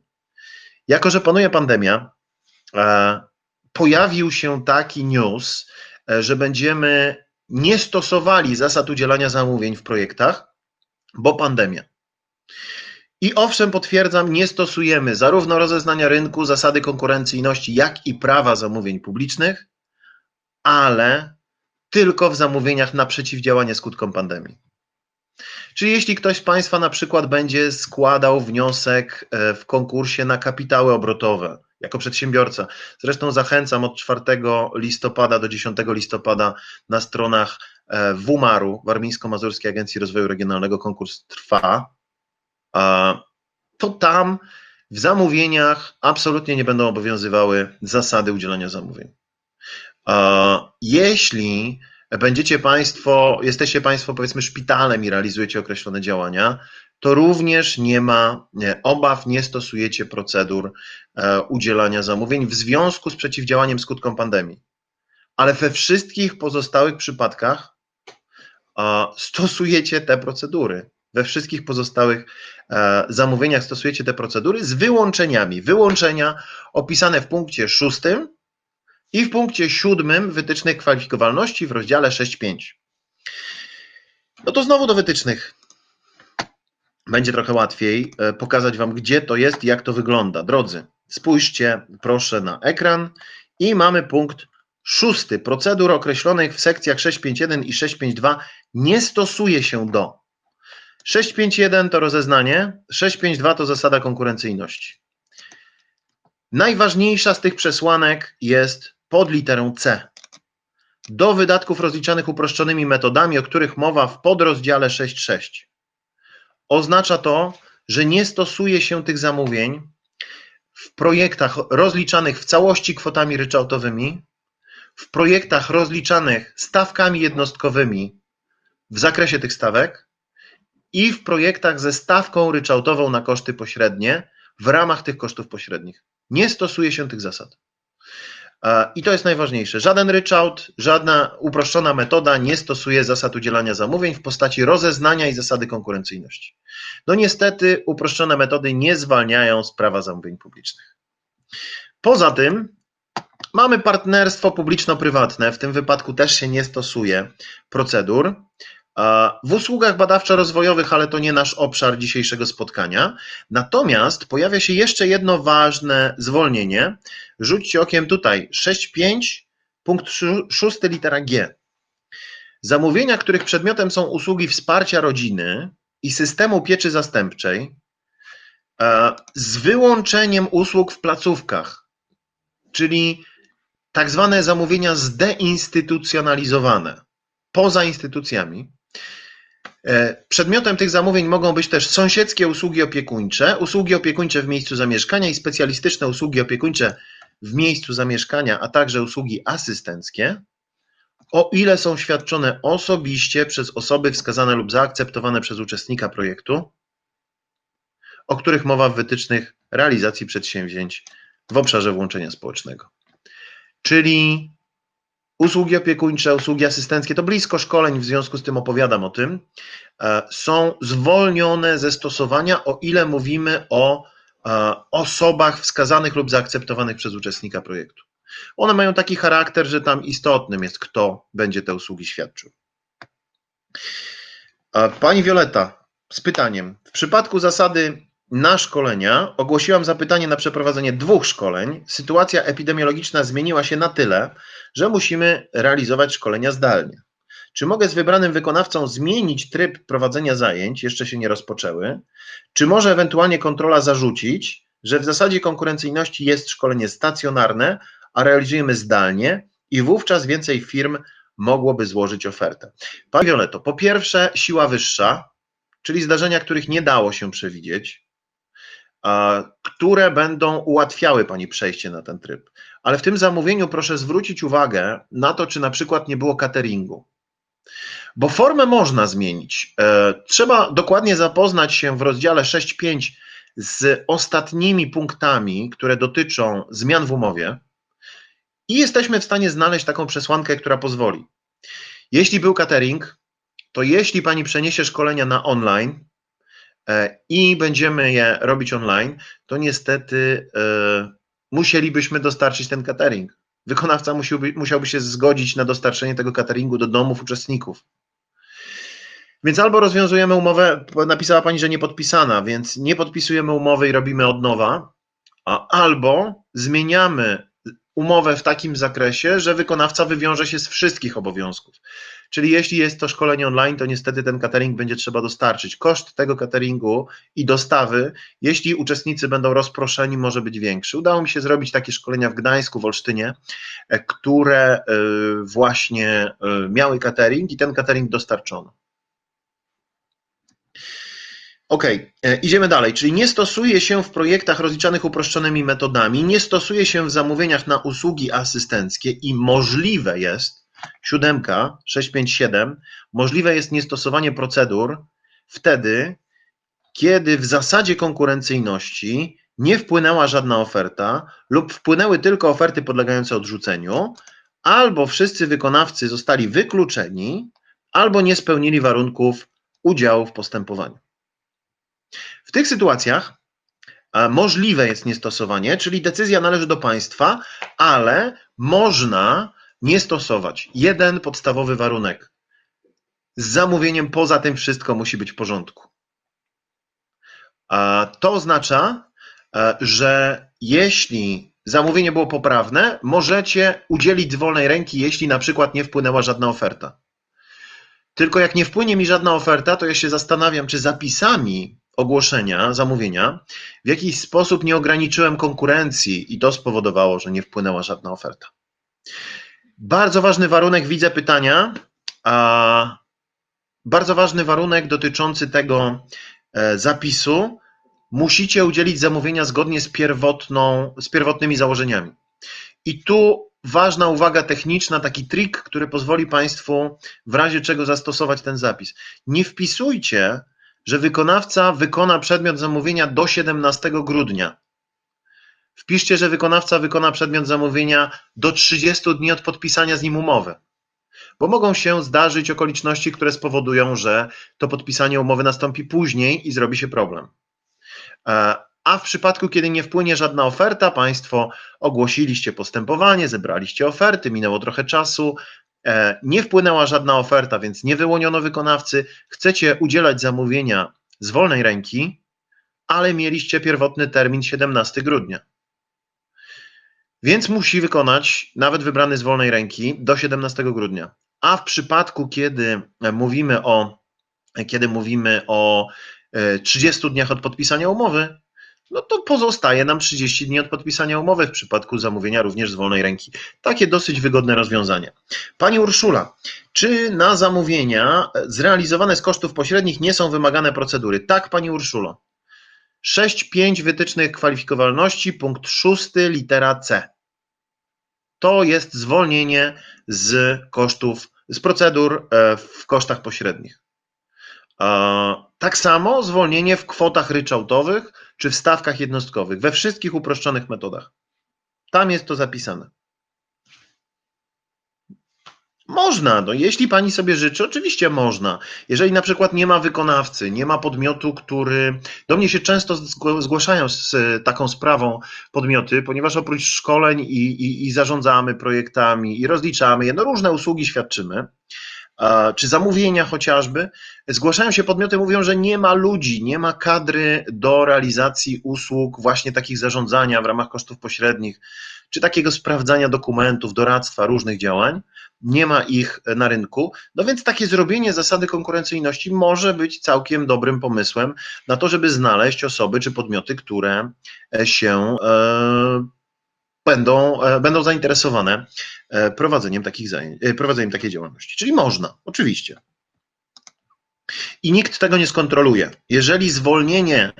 Jako że panuje pandemia, pojawił się taki news, że będziemy nie stosowali zasad udzielania zamówień w projektach, bo pandemia. I owszem, potwierdzam, nie stosujemy zarówno rozeznania rynku, zasady konkurencyjności, jak i prawa zamówień publicznych, ale tylko w zamówieniach na przeciwdziałanie skutkom pandemii. Czyli jeśli ktoś z Państwa na przykład będzie składał wniosek w konkursie na kapitały obrotowe jako przedsiębiorca, zresztą zachęcam od 4 listopada do 10 listopada na stronach WMAR-u, Warmińsko-Mazurskiej Agencji Rozwoju Regionalnego, konkurs trwa, to tam w zamówieniach absolutnie nie będą obowiązywały zasady udzielania zamówień. Jeśli jesteście Państwo powiedzmy szpitalem i realizujecie określone działania, to również nie ma obaw, nie stosujecie procedur udzielania zamówień w związku z przeciwdziałaniem skutkom pandemii. Ale we wszystkich pozostałych przypadkach stosujecie te procedury. We wszystkich pozostałych zamówieniach stosujecie te procedury z wyłączeniami. Wyłączenia opisane w punkcie 6 i w punkcie 7 wytycznych kwalifikowalności w rozdziale 6.5. No to znowu do wytycznych. Będzie trochę łatwiej pokazać Wam, gdzie to jest i jak to wygląda. Drodzy, spójrzcie proszę na ekran i mamy punkt 6. Procedur określonych w sekcjach 6.5.1 i 6.5.2 nie stosuje się do. 6.5.1 to rozeznanie, 6.5.2 to zasada konkurencyjności. Najważniejsza z tych przesłanek jest pod literą C. Do wydatków rozliczanych uproszczonymi metodami, o których mowa w podrozdziale 6.6. Oznacza to, że nie stosuje się tych zamówień w projektach rozliczanych w całości kwotami ryczałtowymi, w projektach rozliczanych stawkami jednostkowymi w zakresie tych stawek i w projektach ze stawką ryczałtową na koszty pośrednie w ramach tych kosztów pośrednich. Nie stosuje się tych zasad. I to jest najważniejsze. Żaden ryczałt, żadna uproszczona metoda nie stosuje zasad udzielania zamówień w postaci rozeznania i zasady konkurencyjności. No niestety uproszczone metody nie zwalniają z prawa zamówień publicznych. Poza tym mamy partnerstwo publiczno-prywatne, w tym wypadku też się nie stosuje procedur. W usługach badawczo-rozwojowych, ale to nie nasz obszar dzisiejszego spotkania. Natomiast pojawia się jeszcze jedno ważne zwolnienie. Rzućcie okiem tutaj, 6.5, punkt 6, litera G. Zamówienia, których przedmiotem są usługi wsparcia rodziny i systemu pieczy zastępczej, z wyłączeniem usług w placówkach, czyli tak zwane zamówienia zdeinstytucjonalizowane, poza instytucjami. Przedmiotem tych zamówień mogą być też sąsiedzkie usługi opiekuńcze w miejscu zamieszkania i specjalistyczne usługi opiekuńcze w miejscu zamieszkania, a także usługi asystenckie, o ile są świadczone osobiście przez osoby wskazane lub zaakceptowane przez uczestnika projektu, o których mowa w wytycznych realizacji przedsięwzięć w obszarze włączenia społecznego. Czyli usługi opiekuńcze, usługi asystenckie, to blisko szkoleń, w związku z tym opowiadam o tym, są zwolnione ze stosowania, o ile mówimy o osobach wskazanych lub zaakceptowanych przez uczestnika projektu. One mają taki charakter, że tam istotnym jest, kto będzie te usługi świadczył. Pani Wioleta z pytaniem. W przypadku zasady na szkolenia ogłosiłam zapytanie na przeprowadzenie 2 szkoleń. Sytuacja epidemiologiczna zmieniła się na tyle, że musimy realizować szkolenia zdalnie. Czy mogę z wybranym wykonawcą zmienić tryb prowadzenia zajęć? Jeszcze się nie rozpoczęły. Czy może ewentualnie kontrola zarzucić, że w zasadzie konkurencyjności jest szkolenie stacjonarne, a realizujemy zdalnie i wówczas więcej firm mogłoby złożyć ofertę? Pani Violeto, po pierwsze siła wyższa, czyli zdarzenia, których nie dało się przewidzieć, które będą ułatwiały Pani przejście na ten tryb. Ale w tym zamówieniu proszę zwrócić uwagę na to, czy na przykład nie było cateringu. Bo formę można zmienić. Trzeba dokładnie zapoznać się w rozdziale 6.5 z ostatnimi punktami, które dotyczą zmian w umowie i jesteśmy w stanie znaleźć taką przesłankę, która pozwoli. Jeśli był catering, to jeśli Pani przeniesie szkolenia na online i będziemy je robić online, to niestety musielibyśmy dostarczyć ten catering. Wykonawca musiałby się zgodzić na dostarczenie tego cateringu do domów uczestników. Więc albo rozwiązujemy umowę, napisała Pani, że nie podpisana, więc nie podpisujemy umowy i robimy od nowa, albo zmieniamy umowę w takim zakresie, że wykonawca wywiąże się z wszystkich obowiązków. Czyli jeśli jest to szkolenie online, to niestety ten catering będzie trzeba dostarczyć. Koszt tego cateringu i dostawy, jeśli uczestnicy będą rozproszeni, może być większy. Udało mi się zrobić takie szkolenia w Gdańsku, w Olsztynie, które właśnie miały catering i ten catering dostarczono. Ok, idziemy dalej, czyli nie stosuje się w projektach rozliczanych uproszczonymi metodami, nie stosuje się w zamówieniach na usługi asystenckie i możliwe jest, 7, 657, możliwe jest niestosowanie procedur wtedy, kiedy w zasadzie konkurencyjności nie wpłynęła żadna oferta lub wpłynęły tylko oferty podlegające odrzuceniu, albo wszyscy wykonawcy zostali wykluczeni, albo nie spełnili warunków udziału w postępowaniu. W tych sytuacjach możliwe jest niestosowanie, czyli decyzja należy do państwa, ale można nie stosować. Jeden podstawowy warunek. Z zamówieniem poza tym wszystko musi być w porządku. To oznacza, że jeśli zamówienie było poprawne, możecie udzielić z wolnej ręki, jeśli na przykład nie wpłynęła żadna oferta. Tylko jak nie wpłynie mi żadna oferta, to ja się zastanawiam, czy zapisami ogłoszenia, zamówienia w jakiś sposób nie ograniczyłem konkurencji i to spowodowało, że nie wpłynęła żadna oferta. Bardzo ważny warunek, widzę pytania, bardzo ważny warunek dotyczący tego zapisu, musicie udzielić zamówienia zgodnie z pierwotnymi założeniami. I tu ważna uwaga techniczna, taki trik, który pozwoli Państwu w razie czego zastosować ten zapis. Nie wpisujcie, że wykonawca wykona przedmiot zamówienia do 17 grudnia, Wpiszcie, że wykonawca wykona przedmiot zamówienia do 30 dni od podpisania z nim umowy, bo mogą się zdarzyć okoliczności, które spowodują, że to podpisanie umowy nastąpi później i zrobi się problem. A w przypadku, kiedy nie wpłynie żadna oferta, Państwo ogłosiliście postępowanie, zebraliście oferty, minęło trochę czasu, nie wpłynęła żadna oferta, więc nie wyłoniono wykonawcy, chcecie udzielać zamówienia z wolnej ręki, ale mieliście pierwotny termin 17 grudnia. Więc musi wykonać, nawet wybrany z wolnej ręki, do 17 grudnia. A w przypadku, kiedy mówimy o 30 dniach od podpisania umowy, no to pozostaje nam 30 dni od podpisania umowy w przypadku zamówienia również z wolnej ręki. Takie dosyć wygodne rozwiązanie. Pani Urszula, czy na zamówienia zrealizowane z kosztów pośrednich nie są wymagane procedury? Tak, Pani Urszulo. 6.5 wytycznych kwalifikowalności, punkt 6, litera C. To jest zwolnienie z kosztów, z procedur w kosztach pośrednich. Tak samo zwolnienie w kwotach ryczałtowych czy w stawkach jednostkowych, we wszystkich uproszczonych metodach. Tam jest to zapisane. Można, no jeśli Pani sobie życzy, oczywiście można. Jeżeli na przykład nie ma wykonawcy, nie ma podmiotu, który... Do mnie się często zgłaszają z taką sprawą podmioty, ponieważ oprócz szkoleń i zarządzamy projektami i rozliczamy je, no różne usługi świadczymy, czy zamówienia chociażby, zgłaszają się podmioty, mówią, że nie ma ludzi, nie ma kadry do realizacji usług, właśnie takich zarządzania w ramach kosztów pośrednich, czy takiego sprawdzania dokumentów, doradztwa, różnych działań, nie ma ich na rynku, no więc takie zrobienie zasady konkurencyjności może być całkiem dobrym pomysłem na to, żeby znaleźć osoby czy podmioty, które się będą zainteresowane prowadzeniem takiej działalności. Czyli można, oczywiście. I nikt tego nie skontroluje. Jeżeli zwolnienie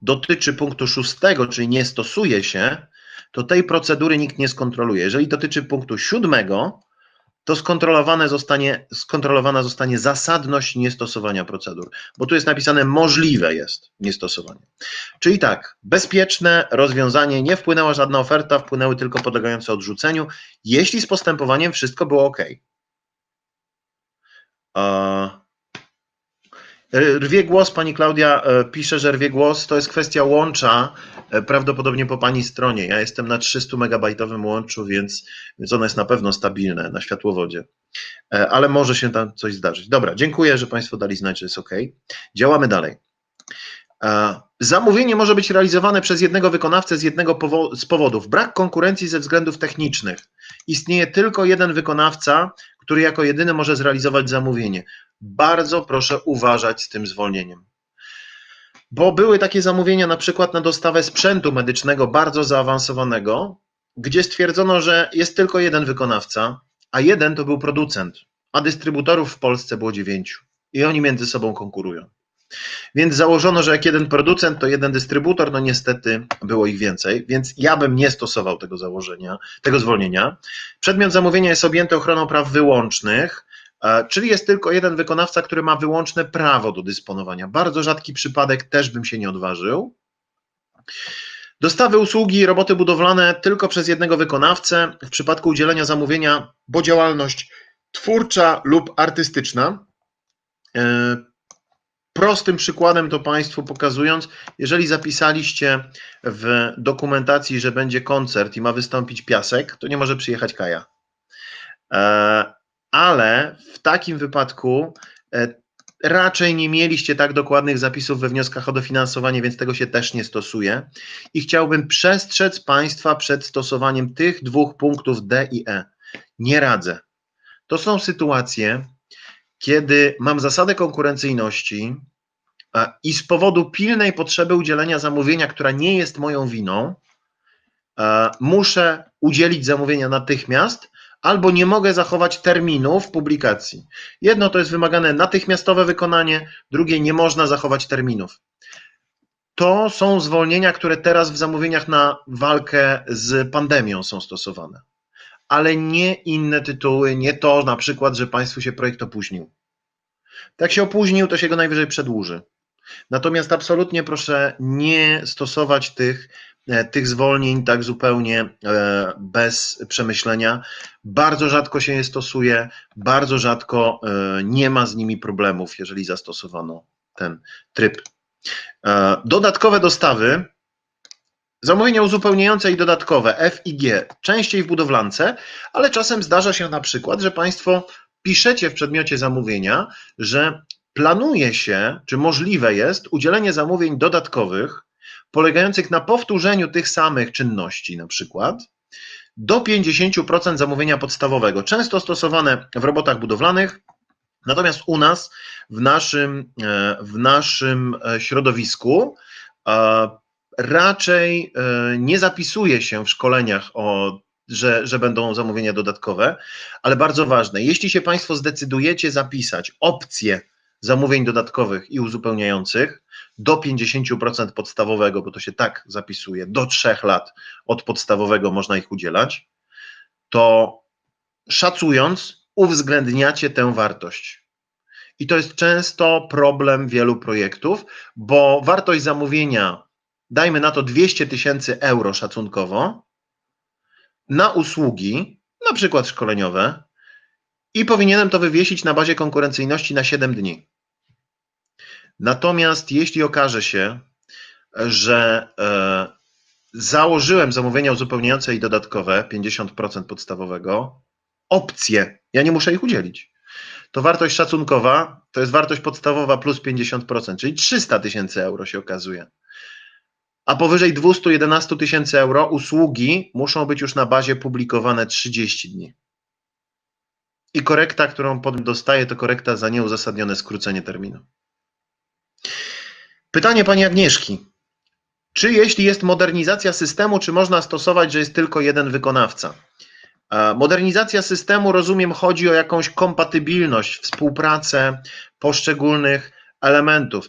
dotyczy punktu 6, czyli nie stosuje się, to tej procedury nikt nie skontroluje. Jeżeli dotyczy punktu 7, to skontrolowana zostanie zasadność niestosowania procedur, bo tu jest napisane możliwe jest niestosowanie. Czyli tak, bezpieczne rozwiązanie, nie wpłynęła żadna oferta, wpłynęły tylko podlegające odrzuceniu, jeśli z postępowaniem wszystko było ok. Rwie głos, Pani Klaudia pisze, że rwie głos, to jest kwestia łącza, prawdopodobnie po Pani stronie. Ja jestem na 300 megabajtowym łączu, więc ono jest na pewno stabilne na światłowodzie, ale może się tam coś zdarzyć. Dobra, dziękuję, że Państwo dali znać, że jest ok. Działamy dalej. Zamówienie może być realizowane przez jednego wykonawcę z powodów. Brak konkurencji ze względów technicznych. Istnieje tylko jeden wykonawca, który jako jedyny może zrealizować zamówienie. Bardzo proszę uważać z tym zwolnieniem. Bo były takie zamówienia na przykład na dostawę sprzętu medycznego bardzo zaawansowanego, gdzie stwierdzono, że jest tylko jeden wykonawca, a jeden to był producent, a dystrybutorów w Polsce było 9 i oni między sobą konkurują. Więc założono, że jak jeden producent, to jeden dystrybutor, no niestety było ich więcej, więc ja bym nie stosował tego zwolnienia. Przedmiot zamówienia jest objęty ochroną praw wyłącznych, czyli jest tylko jeden wykonawca, który ma wyłączne prawo do dysponowania. Bardzo rzadki przypadek, też bym się nie odważył. Dostawy usługi i roboty budowlane tylko przez jednego wykonawcę w przypadku udzielenia zamówienia, bo działalność twórcza lub artystyczna. Prostym przykładem to Państwu pokazując, jeżeli zapisaliście w dokumentacji, że będzie koncert i ma wystąpić Piasek, to nie może przyjechać Kaja. Ale w takim wypadku raczej nie mieliście tak dokładnych zapisów we wnioskach o dofinansowanie, więc tego się też nie stosuje. I chciałbym przestrzec Państwa przed stosowaniem tych dwóch punktów D i E. Nie radzę. To są sytuacje, kiedy mam zasadę konkurencyjności i z powodu pilnej potrzeby udzielenia zamówienia, która nie jest moją winą, muszę udzielić zamówienia natychmiast, albo nie mogę zachować terminów publikacji. Jedno to jest wymagane natychmiastowe wykonanie, drugie nie można zachować terminów. To są zwolnienia, które teraz w zamówieniach na walkę z pandemią są stosowane, ale nie inne tytuły, nie to na przykład, że Państwu się projekt opóźnił. Jak się opóźnił, to się go najwyżej przedłuży. Natomiast absolutnie proszę nie stosować tych tych zwolnień tak zupełnie bez przemyślenia. Bardzo rzadko się je stosuje, bardzo rzadko nie ma z nimi problemów, jeżeli zastosowano ten tryb. Dodatkowe dostawy, zamówienia uzupełniające i dodatkowe F i G, częściej w budowlance, ale czasem zdarza się na przykład, że Państwo piszecie w przedmiocie zamówienia, że planuje się, czy możliwe jest udzielenie zamówień dodatkowych polegających na powtórzeniu tych samych czynności, na przykład do 50% zamówienia podstawowego, często stosowane w robotach budowlanych, natomiast u nas, w naszym środowisku raczej nie zapisuje się w szkoleniach, że będą zamówienia dodatkowe, ale bardzo ważne, jeśli się Państwo zdecydujecie zapisać opcję zamówień dodatkowych i uzupełniających do 50% podstawowego, bo to się tak zapisuje, do 3 lat od podstawowego można ich udzielać, to szacując uwzględniacie tę wartość. I to jest często problem wielu projektów, bo wartość zamówienia, dajmy na to 200 000 euro szacunkowo, na usługi, na przykład szkoleniowe, i powinienem to wywiesić na bazie konkurencyjności na 7 dni. Natomiast jeśli okaże się, że założyłem zamówienia uzupełniające i dodatkowe, 50% podstawowego, opcje, ja nie muszę ich udzielić, to wartość szacunkowa to jest wartość podstawowa plus 50%, czyli 300 000 euro się okazuje. A powyżej 211 000 euro usługi muszą być już na bazie publikowane 30 dni. I korekta, którą podmiot dostaje, to korekta za nieuzasadnione skrócenie terminu. Pytanie pani Agnieszki. Czy jeśli jest modernizacja systemu, czy można stosować, że jest tylko jeden wykonawca? Modernizacja systemu, rozumiem, chodzi o jakąś kompatybilność, współpracę poszczególnych elementów.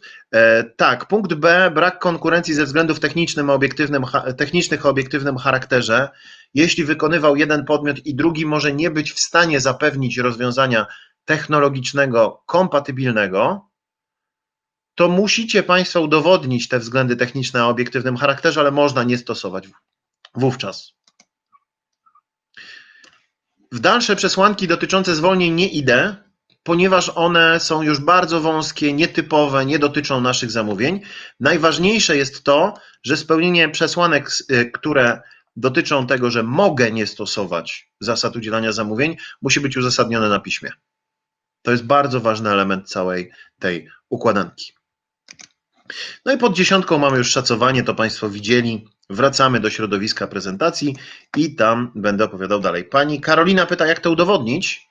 Tak, punkt B, brak konkurencji ze względów technicznych o obiektywnym charakterze. Jeśli wykonywał jeden podmiot i drugi może nie być w stanie zapewnić rozwiązania technologicznego, kompatybilnego, to musicie Państwo udowodnić te względy techniczne o obiektywnym charakterze, ale można nie stosować wówczas. W dalsze przesłanki dotyczące zwolnień nie idę, ponieważ one są już bardzo wąskie, nietypowe, nie dotyczą naszych zamówień. Najważniejsze jest to, że spełnienie przesłanek, które dotyczą tego, że mogę nie stosować zasad udzielania zamówień, musi być uzasadnione na piśmie. To jest bardzo ważny element całej tej układanki. No i pod 10 mamy już szacowanie, to Państwo widzieli. Wracamy do środowiska prezentacji i tam będę opowiadał dalej. Pani Karolina pyta, jak to udowodnić?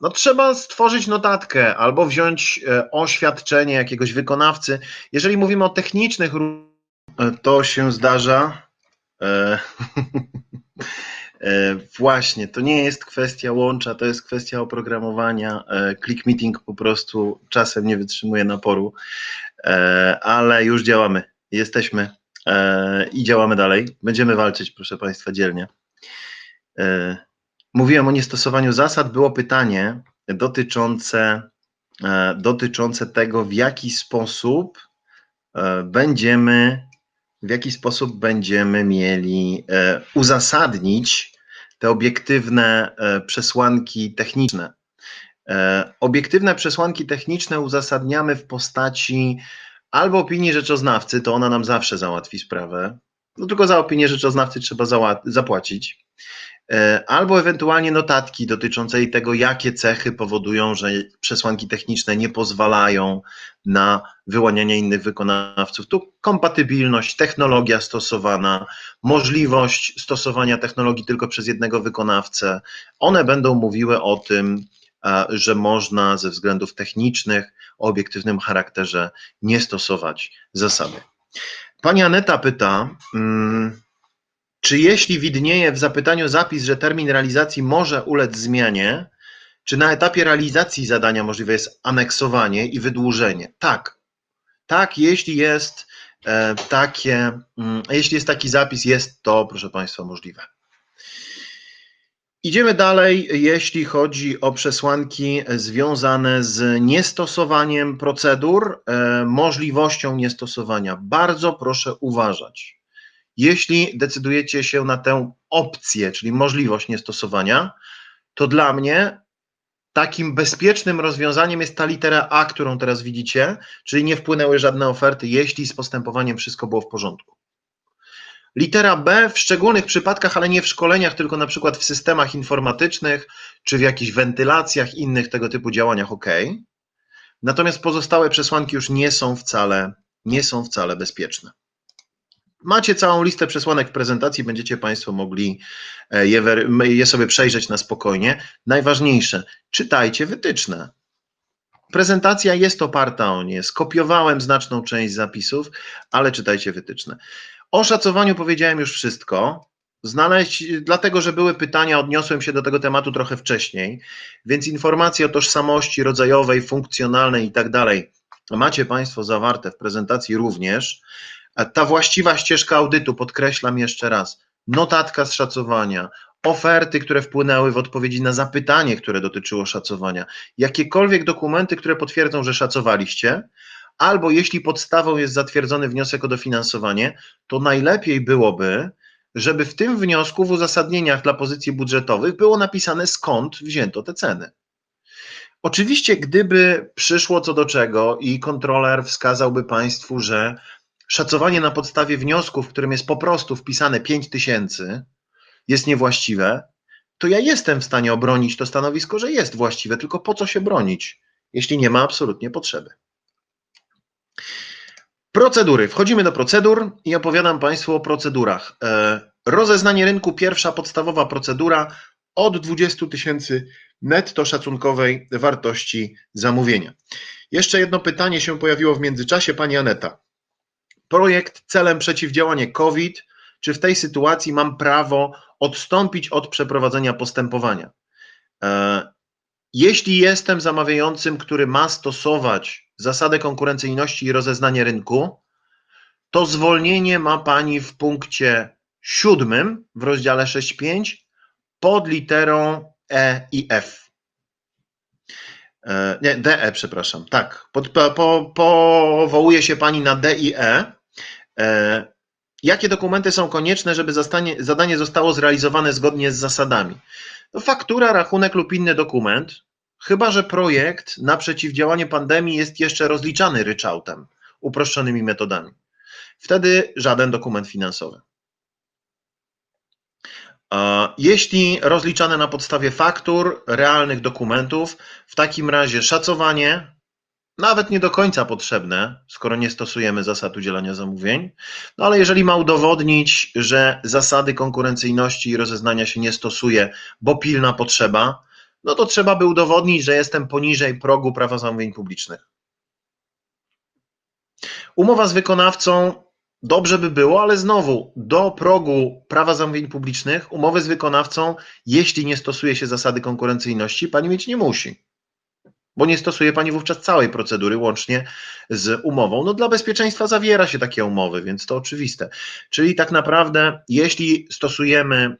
No, trzeba stworzyć notatkę albo wziąć oświadczenie jakiegoś wykonawcy. Jeżeli mówimy o technicznych, to się zdarza. Właśnie, to nie jest kwestia łącza, to jest kwestia oprogramowania. ClickMeeting po prostu czasem nie wytrzymuje naporu, ale już działamy, jesteśmy i działamy dalej. Będziemy walczyć, proszę Państwa, dzielnie. Mówiłem o niestosowaniu zasad, było pytanie dotyczące tego, w jaki sposób będziemy mieli uzasadnić te obiektywne przesłanki techniczne. Obiektywne przesłanki techniczne uzasadniamy w postaci albo opinii rzeczoznawcy, to ona nam zawsze załatwi sprawę, no tylko za opinię rzeczoznawcy trzeba zapłacić, albo ewentualnie notatki dotyczącej tego, jakie cechy powodują, że przesłanki techniczne nie pozwalają na wyłanianie innych wykonawców. Tu kompatybilność, technologia stosowana, możliwość stosowania technologii tylko przez jednego wykonawcę. One będą mówiły o tym, że można ze względów technicznych o obiektywnym charakterze nie stosować zasady. Pani Aneta pyta, czy jeśli widnieje w zapytaniu zapis, że termin realizacji może ulec zmianie, czy na etapie realizacji zadania możliwe jest aneksowanie i wydłużenie? Tak. Tak, jeśli jest taki zapis, jest to, proszę Państwa, możliwe. Idziemy dalej, jeśli chodzi o przesłanki związane z niestosowaniem procedur, możliwością niestosowania. Bardzo proszę uważać. Jeśli decydujecie się na tę opcję, czyli możliwość niestosowania, to dla mnie takim bezpiecznym rozwiązaniem jest ta litera A, którą teraz widzicie, czyli nie wpłynęły żadne oferty, jeśli z postępowaniem wszystko było w porządku. Litera B w szczególnych przypadkach, ale nie w szkoleniach, tylko na przykład w systemach informatycznych, czy w jakichś wentylacjach, innych tego typu działaniach, OK. Natomiast pozostałe przesłanki już nie są wcale bezpieczne. Macie całą listę przesłanek w prezentacji, będziecie Państwo mogli je sobie przejrzeć na spokojnie. Najważniejsze, czytajcie wytyczne. Prezentacja jest oparta o nie, skopiowałem znaczną część zapisów, ale czytajcie wytyczne. O szacowaniu powiedziałem już wszystko. Dlatego, że były pytania, odniosłem się do tego tematu trochę wcześniej, więc informacje o tożsamości rodzajowej, funkcjonalnej i tak dalej macie Państwo zawarte w prezentacji również. Ta właściwa ścieżka audytu, podkreślam jeszcze raz, notatka z szacowania, oferty, które wpłynęły w odpowiedzi na zapytanie, które dotyczyło szacowania, jakiekolwiek dokumenty, które potwierdzą, że szacowaliście, albo jeśli podstawą jest zatwierdzony wniosek o dofinansowanie, to najlepiej byłoby, żeby w tym wniosku w uzasadnieniach dla pozycji budżetowych było napisane, skąd wzięto te ceny. Oczywiście, gdyby przyszło co do czego i kontroler wskazałby Państwu, że szacowanie na podstawie wniosku, w którym jest po prostu wpisane 5000, jest niewłaściwe, to ja jestem w stanie obronić to stanowisko, że jest właściwe, tylko po co się bronić, jeśli nie ma absolutnie potrzeby. Procedury. Wchodzimy do procedur i opowiadam Państwu o procedurach. Rozeznanie rynku, pierwsza podstawowa procedura od 20 000 netto szacunkowej wartości zamówienia. Jeszcze jedno pytanie się pojawiło w międzyczasie, pani Aneta. Projekt celem przeciwdziałanie COVID, czy w tej sytuacji mam prawo odstąpić od przeprowadzenia postępowania? Jeśli jestem zamawiającym, który ma stosować zasadę konkurencyjności i rozeznanie rynku, to zwolnienie ma Pani w punkcie 7 w rozdziale 6.5 pod literą E i F. Nie, DE, przepraszam, tak. Powołuje się Pani na D i E. Jakie dokumenty są konieczne, żeby zadanie zostało zrealizowane zgodnie z zasadami? No, faktura, rachunek lub inny dokument, chyba że projekt na przeciwdziałanie pandemii jest jeszcze rozliczany ryczałtem, uproszczonymi metodami. Wtedy żaden dokument finansowy. Jeśli rozliczane na podstawie faktur, realnych dokumentów, w takim razie szacowanie, nawet nie do końca potrzebne, skoro nie stosujemy zasad udzielania zamówień, no ale jeżeli ma udowodnić, że zasady konkurencyjności i rozeznania się nie stosuje, bo pilna potrzeba, no to trzeba by udowodnić, że jestem poniżej progu prawa zamówień publicznych. Umowa z wykonawcą, dobrze by było, ale znowu do progu prawa zamówień publicznych umowy z wykonawcą, jeśli nie stosuje się zasady konkurencyjności, Pani mieć nie musi. Bo nie stosuje Pani wówczas całej procedury łącznie z umową. No dla bezpieczeństwa zawiera się takie umowy, więc to oczywiste. Czyli tak naprawdę, jeśli stosujemy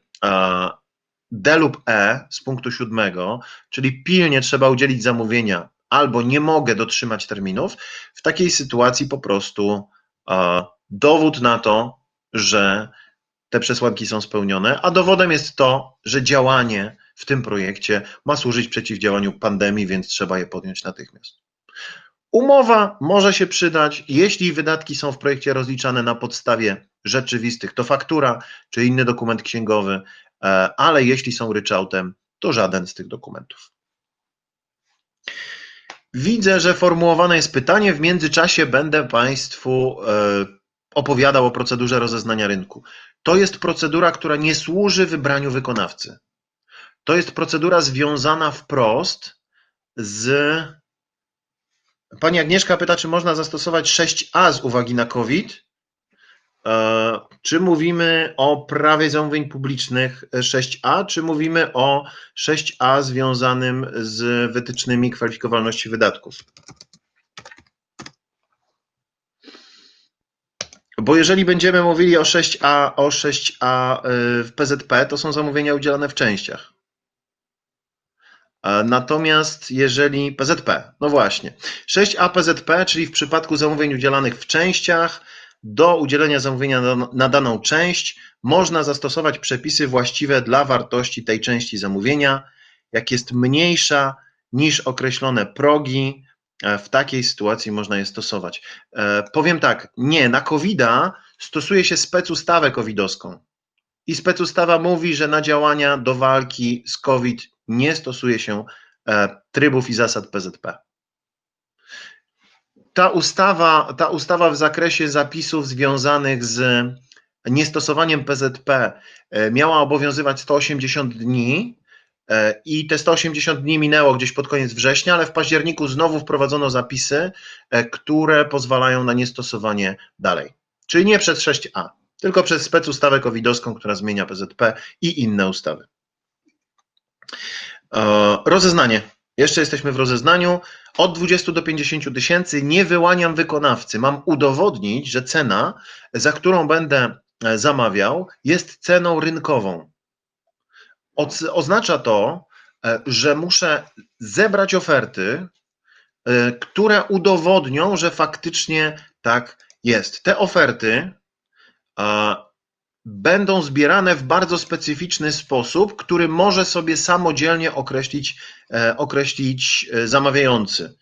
D lub E z punktu 7, czyli pilnie trzeba udzielić zamówienia albo nie mogę dotrzymać terminów, w takiej sytuacji po prostu dowód na to, że te przesłanki są spełnione, a dowodem jest to, że działanie w tym projekcie ma służyć przeciwdziałaniu pandemii, więc trzeba je podjąć natychmiast. Umowa może się przydać, jeśli wydatki są w projekcie rozliczane na podstawie rzeczywistych, to faktura czy inny dokument księgowy, ale jeśli są ryczałtem, to żaden z tych dokumentów. Widzę, że formułowane jest pytanie, w międzyczasie będę Państwu opowiadał o procedurze rozeznania rynku. To jest procedura, która nie służy wybraniu wykonawcy. To jest procedura związana wprost z... Pani Agnieszka pyta, czy można zastosować 6a z uwagi na COVID? Czy mówimy o prawie zamówień publicznych 6a, czy mówimy o 6a związanym z wytycznymi kwalifikowalności wydatków? Bo jeżeli będziemy mówili o 6a w PZP, to są zamówienia udzielane w częściach. Natomiast jeżeli PZP, no właśnie, 6a PZP, czyli w przypadku zamówień udzielanych w częściach, do udzielenia zamówienia na daną część można zastosować przepisy właściwe dla wartości tej części zamówienia. Jak jest mniejsza niż określone progi, w takiej sytuacji można je stosować. Powiem tak, nie, na COVID-a stosuje się specustawę covidowską i specustawa mówi, że na działania do walki z COVID nie stosuje się trybów i zasad PZP. Ta ustawa w zakresie zapisów związanych z niestosowaniem PZP miała obowiązywać 180 dni i te 180 dni minęło gdzieś pod koniec września, ale w październiku znowu wprowadzono zapisy, które pozwalają na niestosowanie dalej. Czyli nie przez 6a, tylko przez specustawę covidowską, która zmienia PZP i inne ustawy. Rozeznanie. Jeszcze jesteśmy w rozeznaniu. Od 20 do 50 tysięcy nie wyłaniam wykonawcy. Mam udowodnić, że cena, za którą będę zamawiał, jest ceną rynkową. Oznacza to, że muszę zebrać oferty, które udowodnią, że faktycznie tak jest. Te oferty będą zbierane w bardzo specyficzny sposób, który może sobie samodzielnie określić zamawiający.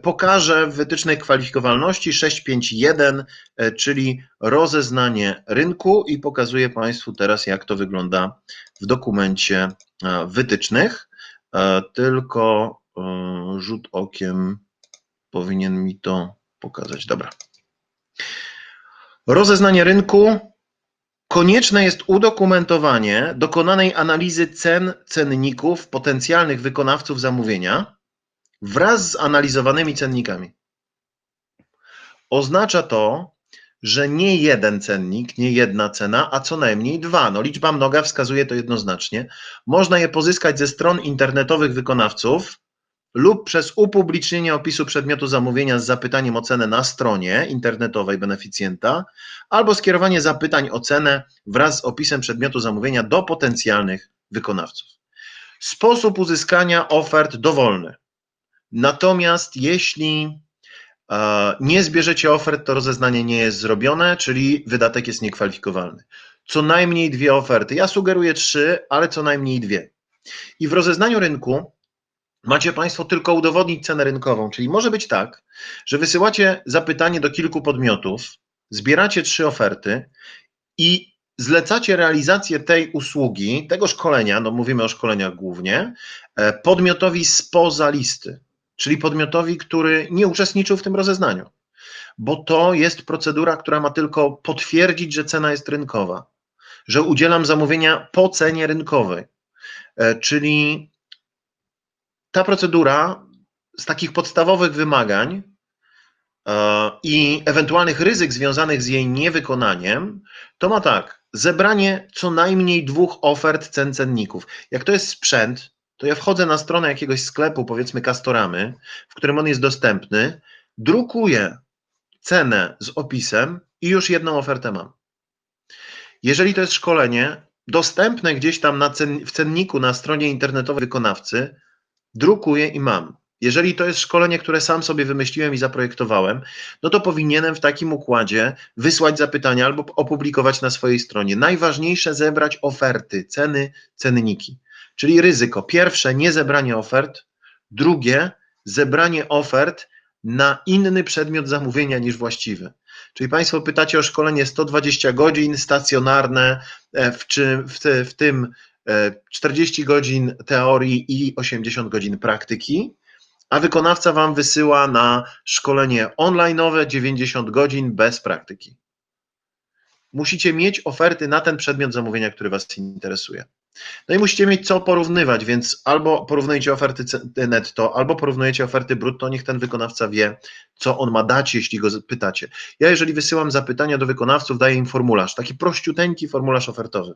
Pokażę w wytycznej kwalifikowalności 651, czyli rozeznanie rynku i pokazuję Państwu teraz, jak to wygląda w dokumencie wytycznych. Tylko rzut okiem powinien mi to pokazać. Dobra. Rozeznanie rynku. Konieczne jest udokumentowanie dokonanej analizy cen cenników potencjalnych wykonawców zamówienia wraz z analizowanymi cennikami. Oznacza to, że nie jeden cennik, nie jedna cena, a co najmniej dwa. No, liczba mnoga wskazuje to jednoznacznie. Można je pozyskać ze stron internetowych wykonawców lub przez upublicznienie opisu przedmiotu zamówienia z zapytaniem o cenę na stronie internetowej beneficjenta albo skierowanie zapytań o cenę wraz z opisem przedmiotu zamówienia do potencjalnych wykonawców. Sposób uzyskania ofert dowolny. Natomiast jeśli nie zbierzecie ofert, to rozeznanie nie jest zrobione, czyli wydatek jest niekwalifikowalny. Co najmniej 2 oferty. Ja sugeruję 3, ale co najmniej 2. I w rozeznaniu rynku macie Państwo tylko udowodnić cenę rynkową, czyli może być tak, że wysyłacie zapytanie do kilku podmiotów, zbieracie 3 oferty i zlecacie realizację tej usługi, tego szkolenia, no mówimy o szkoleniach głównie, podmiotowi spoza listy, czyli podmiotowi, który nie uczestniczył w tym rozeznaniu, bo to jest procedura, która ma tylko potwierdzić, że cena jest rynkowa, że udzielam zamówienia po cenie rynkowej, czyli ta procedura z takich podstawowych wymagań i ewentualnych ryzyk związanych z jej niewykonaniem, to ma tak, zebranie co najmniej 2 ofert cen cenników. Jak to jest sprzęt, to ja wchodzę na stronę jakiegoś sklepu, powiedzmy Castoramy, w którym on jest dostępny, drukuję cenę z opisem i już jedną ofertę mam. Jeżeli to jest szkolenie dostępne gdzieś tam w cenniku na stronie internetowej wykonawcy, drukuję i mam. Jeżeli to jest szkolenie, które sam sobie wymyśliłem i zaprojektowałem, no to powinienem w takim układzie wysłać zapytania albo opublikować na swojej stronie. Najważniejsze zebrać oferty, ceny, cenniki. Czyli ryzyko. Pierwsze, nie zebranie ofert. Drugie, zebranie ofert na inny przedmiot zamówienia niż właściwy. Czyli Państwo pytacie o szkolenie 120 godzin stacjonarne, w tym 40 godzin teorii i 80 godzin praktyki, a wykonawca Wam wysyła na szkolenie online'owe 90 godzin bez praktyki. Musicie mieć oferty na ten przedmiot zamówienia, który Was interesuje. No i musicie mieć co porównywać, więc albo porównujecie oferty netto, albo porównujecie oferty brutto, niech ten wykonawca wie, co on ma dać, jeśli go pytacie. Ja jeżeli wysyłam zapytania do wykonawców, daję im formularz, taki prościuteńki formularz ofertowy.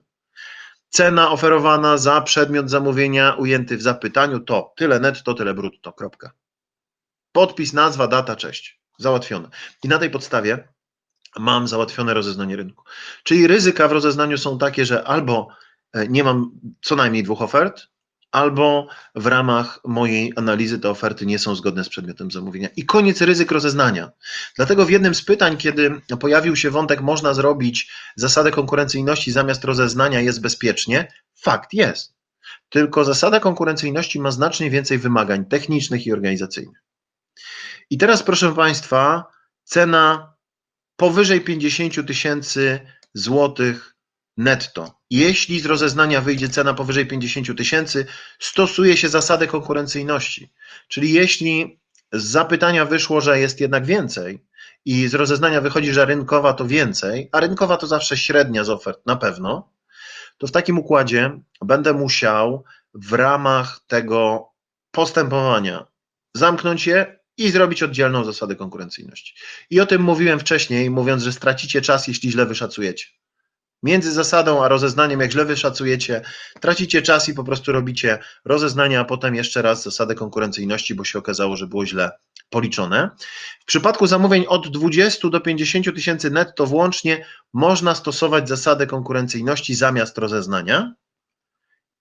Cena oferowana za przedmiot zamówienia ujęty w zapytaniu to tyle netto, tyle brutto, kropka. Podpis, nazwa, data, cześć. Załatwione. I na tej podstawie mam załatwione rozeznanie rynku. Czyli ryzyka w rozeznaniu są takie, że albo nie mam co najmniej 2 ofert, albo w ramach mojej analizy te oferty nie są zgodne z przedmiotem zamówienia. I koniec ryzyk rozeznania. Dlatego w jednym z pytań, kiedy pojawił się wątek, można zrobić zasadę konkurencyjności zamiast rozeznania, jest bezpiecznie, fakt jest. Tylko zasada konkurencyjności ma znacznie więcej wymagań technicznych i organizacyjnych. I teraz, proszę Państwa, cena powyżej 50 tysięcy złotych netto. Jeśli z rozeznania wyjdzie cena powyżej 50 tysięcy, stosuje się zasadę konkurencyjności. Czyli jeśli z zapytania wyszło, że jest jednak więcej i z rozeznania wychodzi, że rynkowa to więcej, a rynkowa to zawsze średnia z ofert na pewno, to w takim układzie będę musiał w ramach tego postępowania zamknąć je i zrobić oddzielną zasadę konkurencyjności. I o tym mówiłem wcześniej, mówiąc, że stracicie czas, jeśli źle wyszacujecie. Między zasadą a rozeznaniem, jak źle wyszacujecie, tracicie czas i po prostu robicie rozeznanie, a potem jeszcze raz zasadę konkurencyjności, bo się okazało, że było źle policzone. W przypadku zamówień od 20 do 50 tysięcy netto włącznie można stosować zasadę konkurencyjności zamiast rozeznania.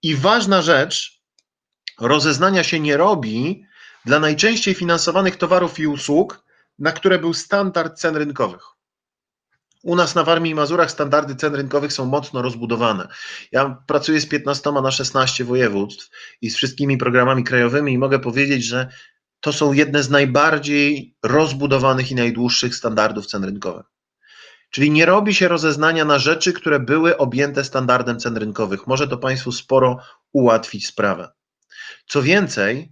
I ważna rzecz, rozeznania się nie robi dla najczęściej finansowanych towarów i usług, na które był standard cen rynkowych. U nas na Warmii i Mazurach standardy cen rynkowych są mocno rozbudowane. Ja pracuję z 15 na 16 województw i z wszystkimi programami krajowymi i mogę powiedzieć, że to są jedne z najbardziej rozbudowanych i najdłuższych standardów cen rynkowych. Czyli nie robi się rozeznania na rzeczy, które były objęte standardem cen rynkowych. Może to Państwu sporo ułatwić sprawę. Co więcej,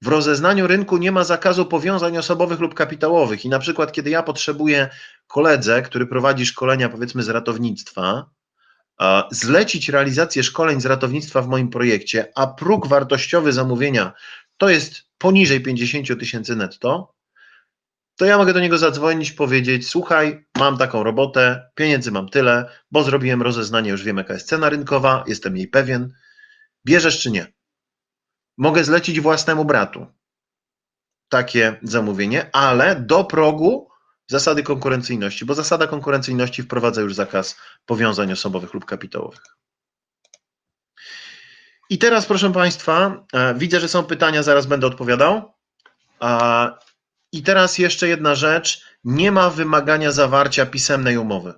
w rozeznaniu rynku nie ma zakazu powiązań osobowych lub kapitałowych i na przykład kiedy ja potrzebuję koledze, który prowadzi szkolenia powiedzmy z ratownictwa, zlecić realizację szkoleń z ratownictwa w moim projekcie, a próg wartościowy zamówienia to jest poniżej 50 tysięcy netto, to ja mogę do niego zadzwonić, powiedzieć: słuchaj, mam taką robotę, pieniędzy mam tyle, bo zrobiłem rozeznanie, już wiem jaka jest cena rynkowa, jestem jej pewien, bierzesz czy nie? Mogę zlecić własnemu bratu takie zamówienie, ale do progu zasady konkurencyjności, bo zasada konkurencyjności wprowadza już zakaz powiązań osobowych lub kapitałowych. I teraz, proszę Państwa, widzę, że są pytania, zaraz będę odpowiadał. I teraz jeszcze jedna rzecz, nie ma wymagania zawarcia pisemnej umowy.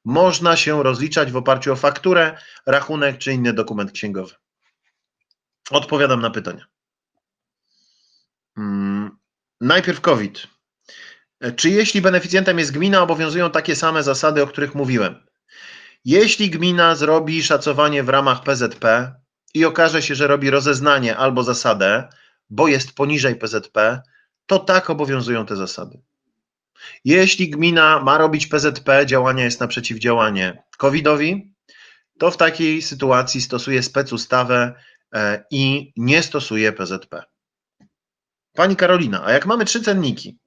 Można się rozliczać w oparciu o fakturę, rachunek czy inny dokument księgowy. Odpowiadam na pytania. Najpierw COVID. Czy jeśli beneficjentem jest gmina, obowiązują takie same zasady, o których mówiłem? Jeśli gmina zrobi szacowanie w ramach PZP i okaże się, że robi rozeznanie albo zasadę, bo jest poniżej PZP, to tak obowiązują te zasady. Jeśli gmina ma robić PZP, działanie jest na przeciwdziałanie COVID-owi, to w takiej sytuacji stosuje specustawę i nie stosuje PZP. Pani Karolina, a jak mamy 3 cenniki,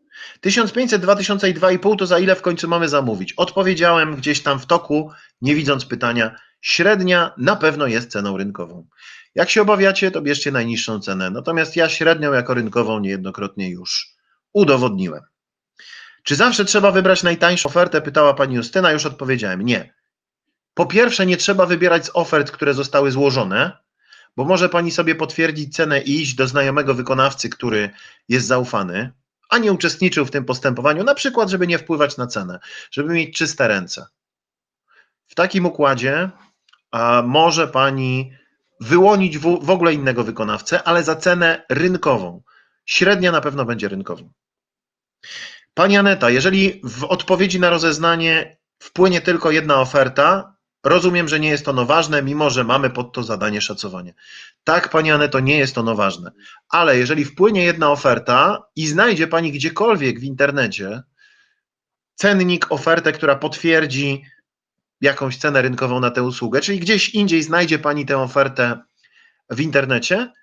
1500, 2000 i 2,5, to za ile w końcu mamy zamówić? Odpowiedziałem gdzieś tam w toku, nie widząc pytania, średnia na pewno jest ceną rynkową. Jak się obawiacie, to bierzcie najniższą cenę, natomiast ja średnią jako rynkową niejednokrotnie już udowodniłem. Czy zawsze trzeba wybrać najtańszą ofertę? Pytała pani Justyna, już odpowiedziałem, nie. Po pierwsze, nie trzeba wybierać z ofert, które zostały złożone, bo może pani sobie potwierdzić cenę i iść do znajomego wykonawcy, który jest zaufany, a nie uczestniczył w tym postępowaniu, na przykład, żeby nie wpływać na cenę, żeby mieć czyste ręce. W takim układzie może pani wyłonić w ogóle innego wykonawcę, ale za cenę rynkową. Średnia na pewno będzie rynkową. Pani Aneta, jeżeli w odpowiedzi na rozeznanie wpłynie tylko jedna oferta, rozumiem, że nie jest ono ważne, mimo że mamy pod to zadanie szacowanie. Tak, Pani Aneto, nie jest ono ważne, ale jeżeli wpłynie jedna oferta i znajdzie Pani gdziekolwiek w internecie cennik, ofertę, która potwierdzi jakąś cenę rynkową na tę usługę, czyli gdzieś indziej znajdzie Pani tę ofertę w internecie,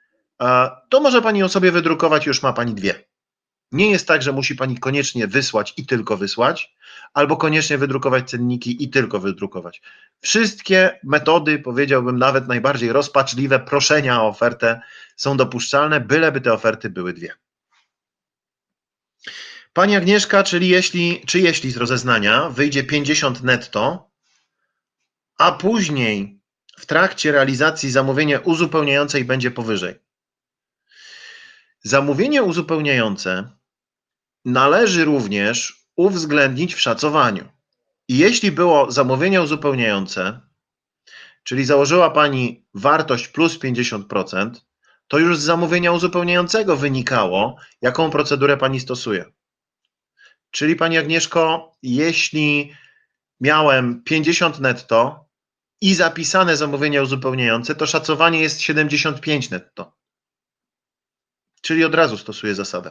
to może Pani ją sobie wydrukować, już ma Pani 2. Nie jest tak, że musi Pani koniecznie wysłać i tylko wysłać, albo koniecznie wydrukować cenniki i tylko wydrukować. Wszystkie metody, powiedziałbym nawet najbardziej rozpaczliwe, proszenia o ofertę są dopuszczalne, byleby te oferty były 2. Pani Agnieszka, czy jeśli z rozeznania wyjdzie 50 netto, a później w trakcie realizacji zamówienie uzupełniające i będzie powyżej. Zamówienie uzupełniające należy również uwzględnić w szacowaniu. I jeśli było zamówienie uzupełniające, czyli założyła Pani wartość plus 50%, to już z zamówienia uzupełniającego wynikało, jaką procedurę Pani stosuje. Czyli Pani Agnieszko, jeśli miałem 50 netto i zapisane zamówienie uzupełniające, to szacowanie jest 75 netto. Czyli od razu stosuję zasadę.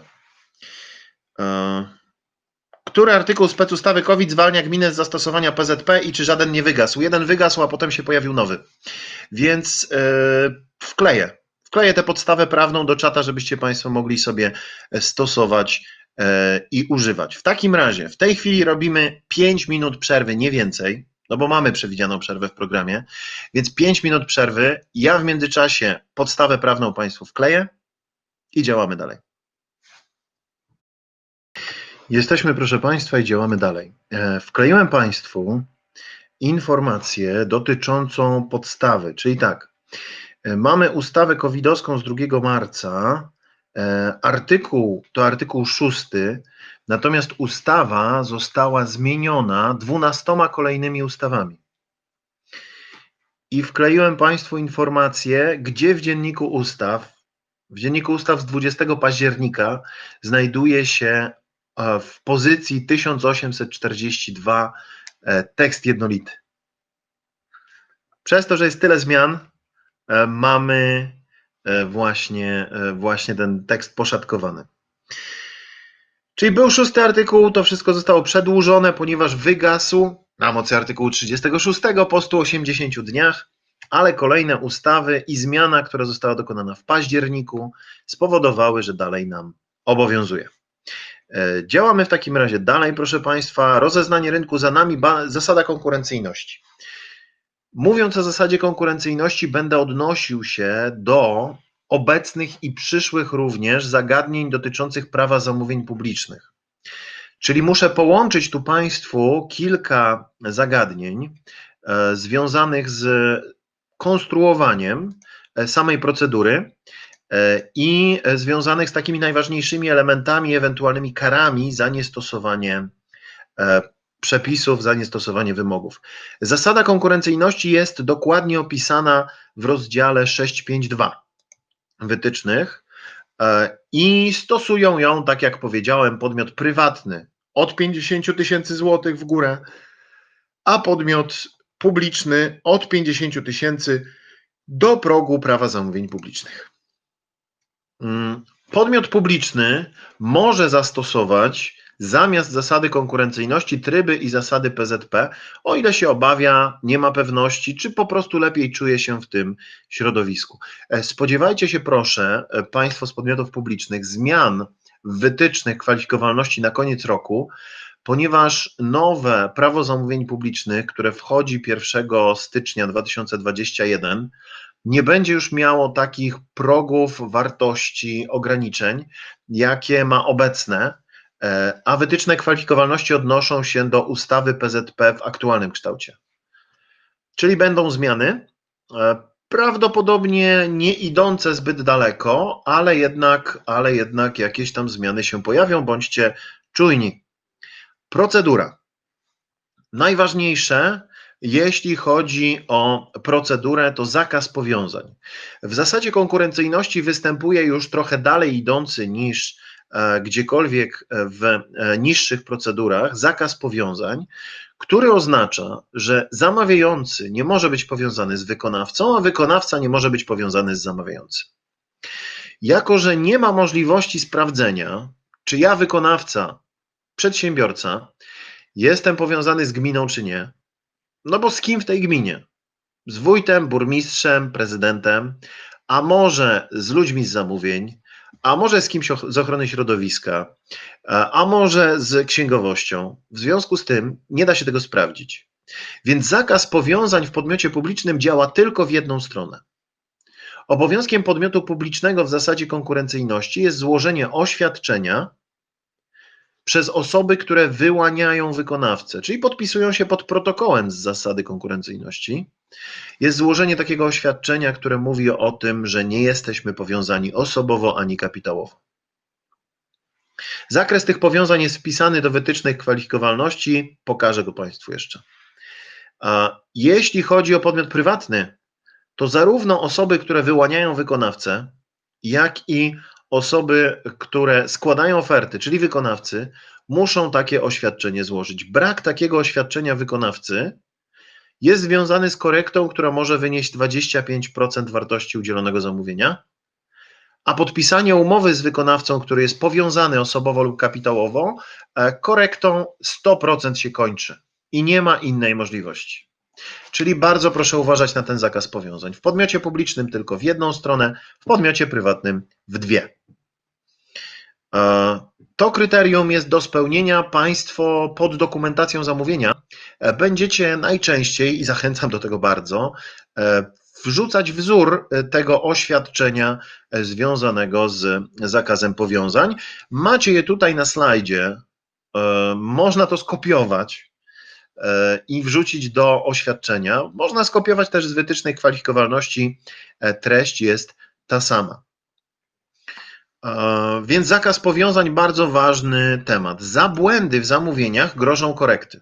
Który artykuł specustawy COVID zwalnia gminę z zastosowania PZP i czy żaden nie wygasł? Jeden wygasł, a potem się pojawił nowy. Więc wkleję tę podstawę prawną do czata, żebyście Państwo mogli sobie stosować i używać. W takim razie w tej chwili robimy 5 minut przerwy, nie więcej, no bo mamy przewidzianą przerwę w programie, więc 5 minut przerwy. Ja w międzyczasie podstawę prawną Państwu wkleję i działamy dalej. Jesteśmy, proszę Państwa, i działamy dalej. Wkleiłem Państwu informację dotyczącą podstawy, czyli tak, mamy ustawę covidowską z 2 marca, artykuł to artykuł 6, natomiast ustawa została zmieniona 12 kolejnymi ustawami. I wkleiłem Państwu informację, gdzie w Dzienniku Ustaw z 20 października znajduje się w pozycji 1842 tekst jednolity. Przez to, że jest tyle zmian, mamy właśnie ten tekst poszatkowany. Czyli był 6 artykuł, to wszystko zostało przedłużone, ponieważ wygasł na mocy artykułu 36 po 180 dniach, ale kolejne ustawy i zmiana, która została dokonana w październiku, spowodowały, że dalej nam obowiązuje. Działamy w takim razie dalej, proszę Państwa. Rozeznanie rynku za nami, zasada konkurencyjności. Mówiąc o zasadzie konkurencyjności, będę odnosił się do obecnych i przyszłych również zagadnień dotyczących prawa zamówień publicznych. Czyli muszę połączyć tu Państwu kilka zagadnień związanych z konstruowaniem samej procedury i związanych z takimi najważniejszymi elementami, ewentualnymi karami za niestosowanie przepisów, za niestosowanie wymogów. Zasada konkurencyjności jest dokładnie opisana w rozdziale 6.5.2 wytycznych i stosują ją, tak jak powiedziałem, podmiot prywatny od 50 tysięcy złotych w górę, a podmiot publiczny od 50 tysięcy do progu prawa zamówień publicznych. Podmiot publiczny może zastosować zamiast zasady konkurencyjności tryby i zasady PZP, o ile się obawia, nie ma pewności, czy po prostu lepiej czuje się w tym środowisku. Spodziewajcie się proszę Państwo z podmiotów publicznych zmian w wytycznych kwalifikowalności na koniec roku, ponieważ nowe prawo zamówień publicznych, które wchodzi 1 stycznia 2021, nie będzie już miało takich progów, wartości, ograniczeń, jakie ma obecne, a wytyczne kwalifikowalności odnoszą się do ustawy PZP w aktualnym kształcie. Czyli będą zmiany, prawdopodobnie nie idące zbyt daleko, ale jednak jakieś tam zmiany się pojawią, bądźcie czujni. Procedura. Najważniejsze, jeśli chodzi o procedurę, to zakaz powiązań. W zasadzie konkurencyjności występuje już trochę dalej idący niż gdziekolwiek w niższych procedurach zakaz powiązań, który oznacza, że zamawiający nie może być powiązany z wykonawcą, a wykonawca nie może być powiązany z zamawiającym. Jako że nie ma możliwości sprawdzenia, czy ja, wykonawca, przedsiębiorca, jestem powiązany z gminą, czy nie, no bo z kim w tej gminie? Z wójtem, burmistrzem, prezydentem, a może z ludźmi z zamówień, a może z kimś z ochrony środowiska, a może z księgowością. W związku z tym nie da się tego sprawdzić. Więc zakaz powiązań w podmiocie publicznym działa tylko w jedną stronę. Obowiązkiem podmiotu publicznego w zasadzie konkurencyjności jest złożenie oświadczenia przez osoby, które wyłaniają wykonawcę, czyli podpisują się pod protokołem z zasady konkurencyjności, Jest złożenie takiego oświadczenia, które mówi o tym, że nie jesteśmy powiązani osobowo ani kapitałowo. Zakres tych powiązań jest wpisany do wytycznych kwalifikowalności, pokażę go Państwu jeszcze. A jeśli chodzi o podmiot prywatny, to zarówno osoby, które wyłaniają wykonawcę, jak i osoby, które składają oferty, czyli wykonawcy, muszą takie oświadczenie złożyć. Brak takiego oświadczenia wykonawcy jest związany z korektą, która może wynieść 25% wartości udzielonego zamówienia, a podpisanie umowy z wykonawcą, który jest powiązany osobowo lub kapitałowo, korektą 100% się kończy i nie ma innej możliwości. Czyli bardzo proszę uważać na ten zakaz powiązań. W podmiocie publicznym tylko w jedną stronę, w podmiocie prywatnym w dwie. To kryterium jest do spełnienia. Państwo pod dokumentacją zamówienia będziecie najczęściej, i zachęcam do tego bardzo, wrzucać wzór tego oświadczenia związanego z zakazem powiązań. Macie je tutaj na slajdzie, można to skopiować i wrzucić do oświadczenia. Można skopiować też z wytycznej kwalifikowalności, treść jest ta sama. Więc zakaz powiązań, bardzo ważny temat. Za błędy w zamówieniach grożą korekty.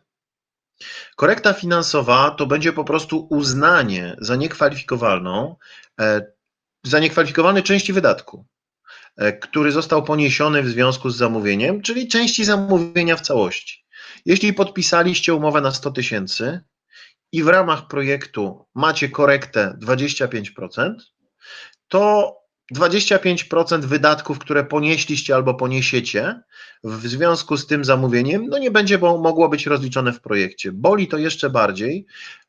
Korekta finansowa to będzie po prostu uznanie za niekwalifikowalnej części wydatku, który został poniesiony w związku z zamówieniem, czyli części zamówienia w całości. Jeśli podpisaliście umowę na 100 000 i w ramach projektu macie korektę 25%, to 25% wydatków, które ponieśliście albo poniesiecie w związku z tym zamówieniem, no nie będzie mogło być rozliczone w projekcie. Boli to jeszcze bardziej,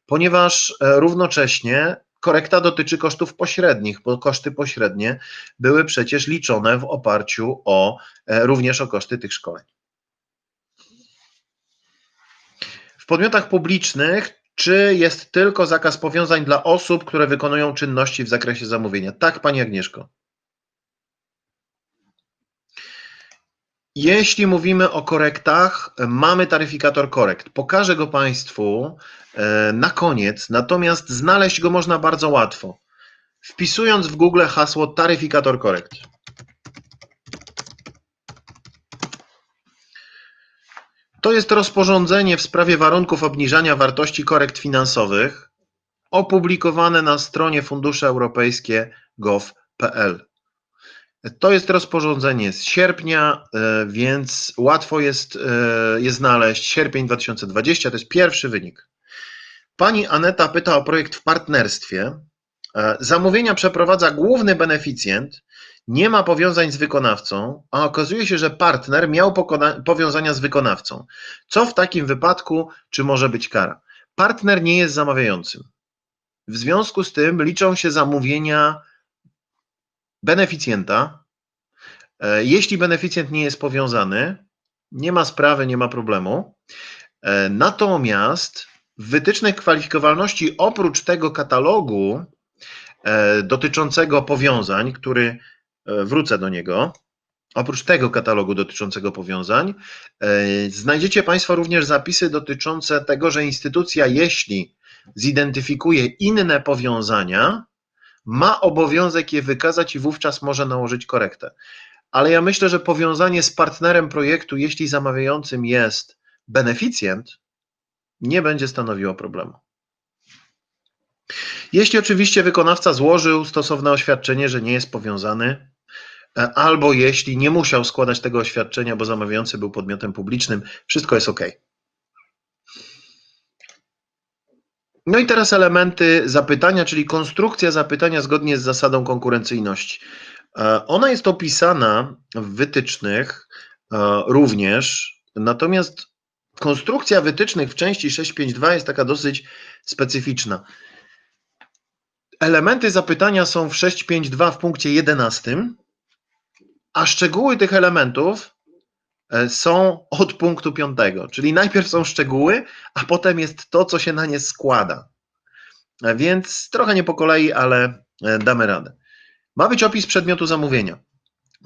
ponieważ równocześnie korekta dotyczy kosztów pośrednich, bo koszty pośrednie były przecież liczone w oparciu również o koszty tych szkoleń. W podmiotach publicznych czy jest tylko zakaz powiązań dla osób, które wykonują czynności w zakresie zamówienia? Tak, Pani Agnieszko. Jeśli mówimy o korektach, mamy taryfikator korekt. Pokażę go Państwu na koniec, natomiast znaleźć go można bardzo łatwo. Wpisując w Google hasło taryfikator korekt. To jest rozporządzenie w sprawie warunków obniżania wartości korekt finansowych opublikowane na stronie fundusze-europejskie.gov.pl. To jest rozporządzenie z sierpnia, więc łatwo jest je znaleźć. Sierpień 2020 to jest pierwszy wynik. Pani Aneta pyta o projekt w partnerstwie. Zamówienia przeprowadza główny beneficjent, nie ma powiązań z wykonawcą, a okazuje się, że partner miał powiązania z wykonawcą. Co w takim wypadku, czy może być kara? Partner nie jest zamawiającym. W związku z tym liczą się zamówienia beneficjenta. Jeśli beneficjent nie jest powiązany, nie ma sprawy, nie ma problemu. Natomiast w wytycznych kwalifikowalności oprócz tego katalogu dotyczącego powiązań, który wrócę do niego, oprócz tego katalogu dotyczącego powiązań, znajdziecie Państwo również zapisy dotyczące tego, że instytucja, jeśli zidentyfikuje inne powiązania, ma obowiązek je wykazać i wówczas może nałożyć korektę. Ale ja myślę, że powiązanie z partnerem projektu, jeśli zamawiającym jest beneficjent, nie będzie stanowiło problemu. Jeśli oczywiście wykonawca złożył stosowne oświadczenie, że nie jest powiązany, albo jeśli nie musiał składać tego oświadczenia, bo zamawiający był podmiotem publicznym, wszystko jest ok. No i teraz elementy zapytania, czyli konstrukcja zapytania zgodnie z zasadą konkurencyjności. Ona jest opisana w wytycznych również, natomiast konstrukcja wytycznych w części 6.5.2 jest taka dosyć specyficzna. Elementy zapytania są w 6.5.2 w punkcie 11, a szczegóły tych elementów są od punktu 5, czyli najpierw są szczegóły, a potem jest to, co się na nie składa. Więc trochę nie po kolei, ale damy radę. Ma być opis przedmiotu zamówienia.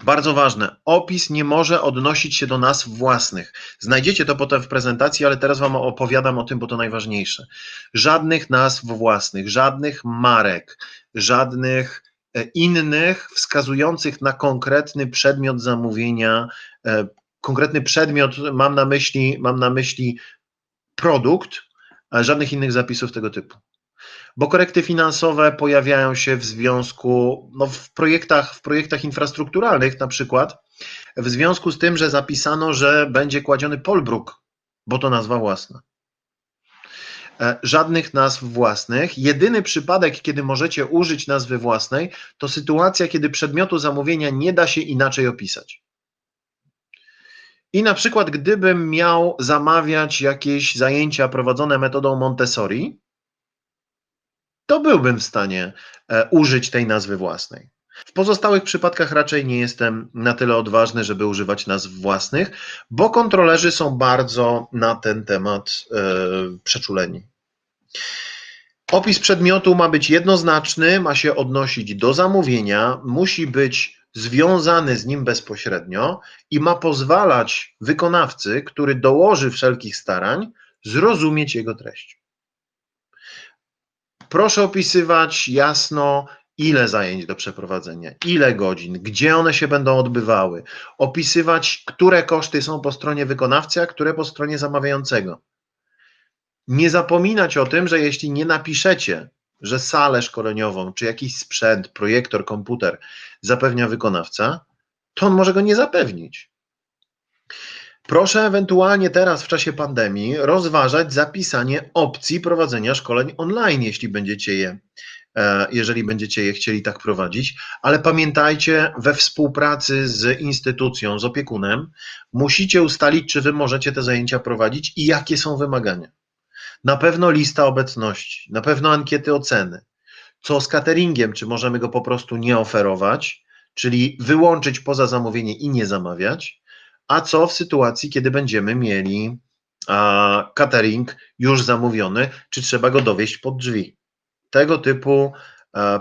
Bardzo ważne, opis nie może odnosić się do nazw własnych. Znajdziecie to potem w prezentacji, ale teraz Wam opowiadam o tym, bo to najważniejsze. Żadnych nazw własnych, żadnych marek, żadnych innych wskazujących na konkretny przedmiot zamówienia. Konkretny przedmiot, mam na myśli produkt, ale żadnych innych zapisów tego typu. Bo korekty finansowe pojawiają się w związku, no w projektach infrastrukturalnych na przykład, w związku z tym, że zapisano, że będzie kładziony polbruk, bo to nazwa własna. Żadnych nazw własnych. Jedyny przypadek, kiedy możecie użyć nazwy własnej, to sytuacja, kiedy przedmiotu zamówienia nie da się inaczej opisać. I na przykład, gdybym miał zamawiać jakieś zajęcia prowadzone metodą Montessori, to byłbym w stanie użyć tej nazwy własnej. W pozostałych przypadkach raczej nie jestem na tyle odważny, żeby używać nazw własnych, bo kontrolerzy są bardzo na ten temat przeczuleni. Opis przedmiotu ma być jednoznaczny, ma się odnosić do zamówienia, musi być związany z nim bezpośrednio i ma pozwalać wykonawcy, który dołoży wszelkich starań, zrozumieć jego treść. Proszę opisywać jasno, ile zajęć do przeprowadzenia, ile godzin, gdzie one się będą odbywały, opisywać, które koszty są po stronie wykonawcy, a które po stronie zamawiającego. Nie zapominać o tym, że jeśli nie napiszecie, że salę szkoleniową, czy jakiś sprzęt, projektor, komputer zapewnia wykonawca, to on może go nie zapewnić. Proszę ewentualnie teraz w czasie pandemii rozważać zapisanie opcji prowadzenia szkoleń online, jeżeli będziecie je chcieli tak prowadzić, ale pamiętajcie, we współpracy z instytucją, z opiekunem, musicie ustalić, czy wy możecie te zajęcia prowadzić i jakie są wymagania. Na pewno lista obecności, na pewno ankiety oceny. Co z cateringiem, czy możemy go po prostu nie oferować, czyli wyłączyć poza zamówienie i nie zamawiać, a co w sytuacji, kiedy będziemy mieli catering już zamówiony, czy trzeba go dowieźć pod drzwi. Tego typu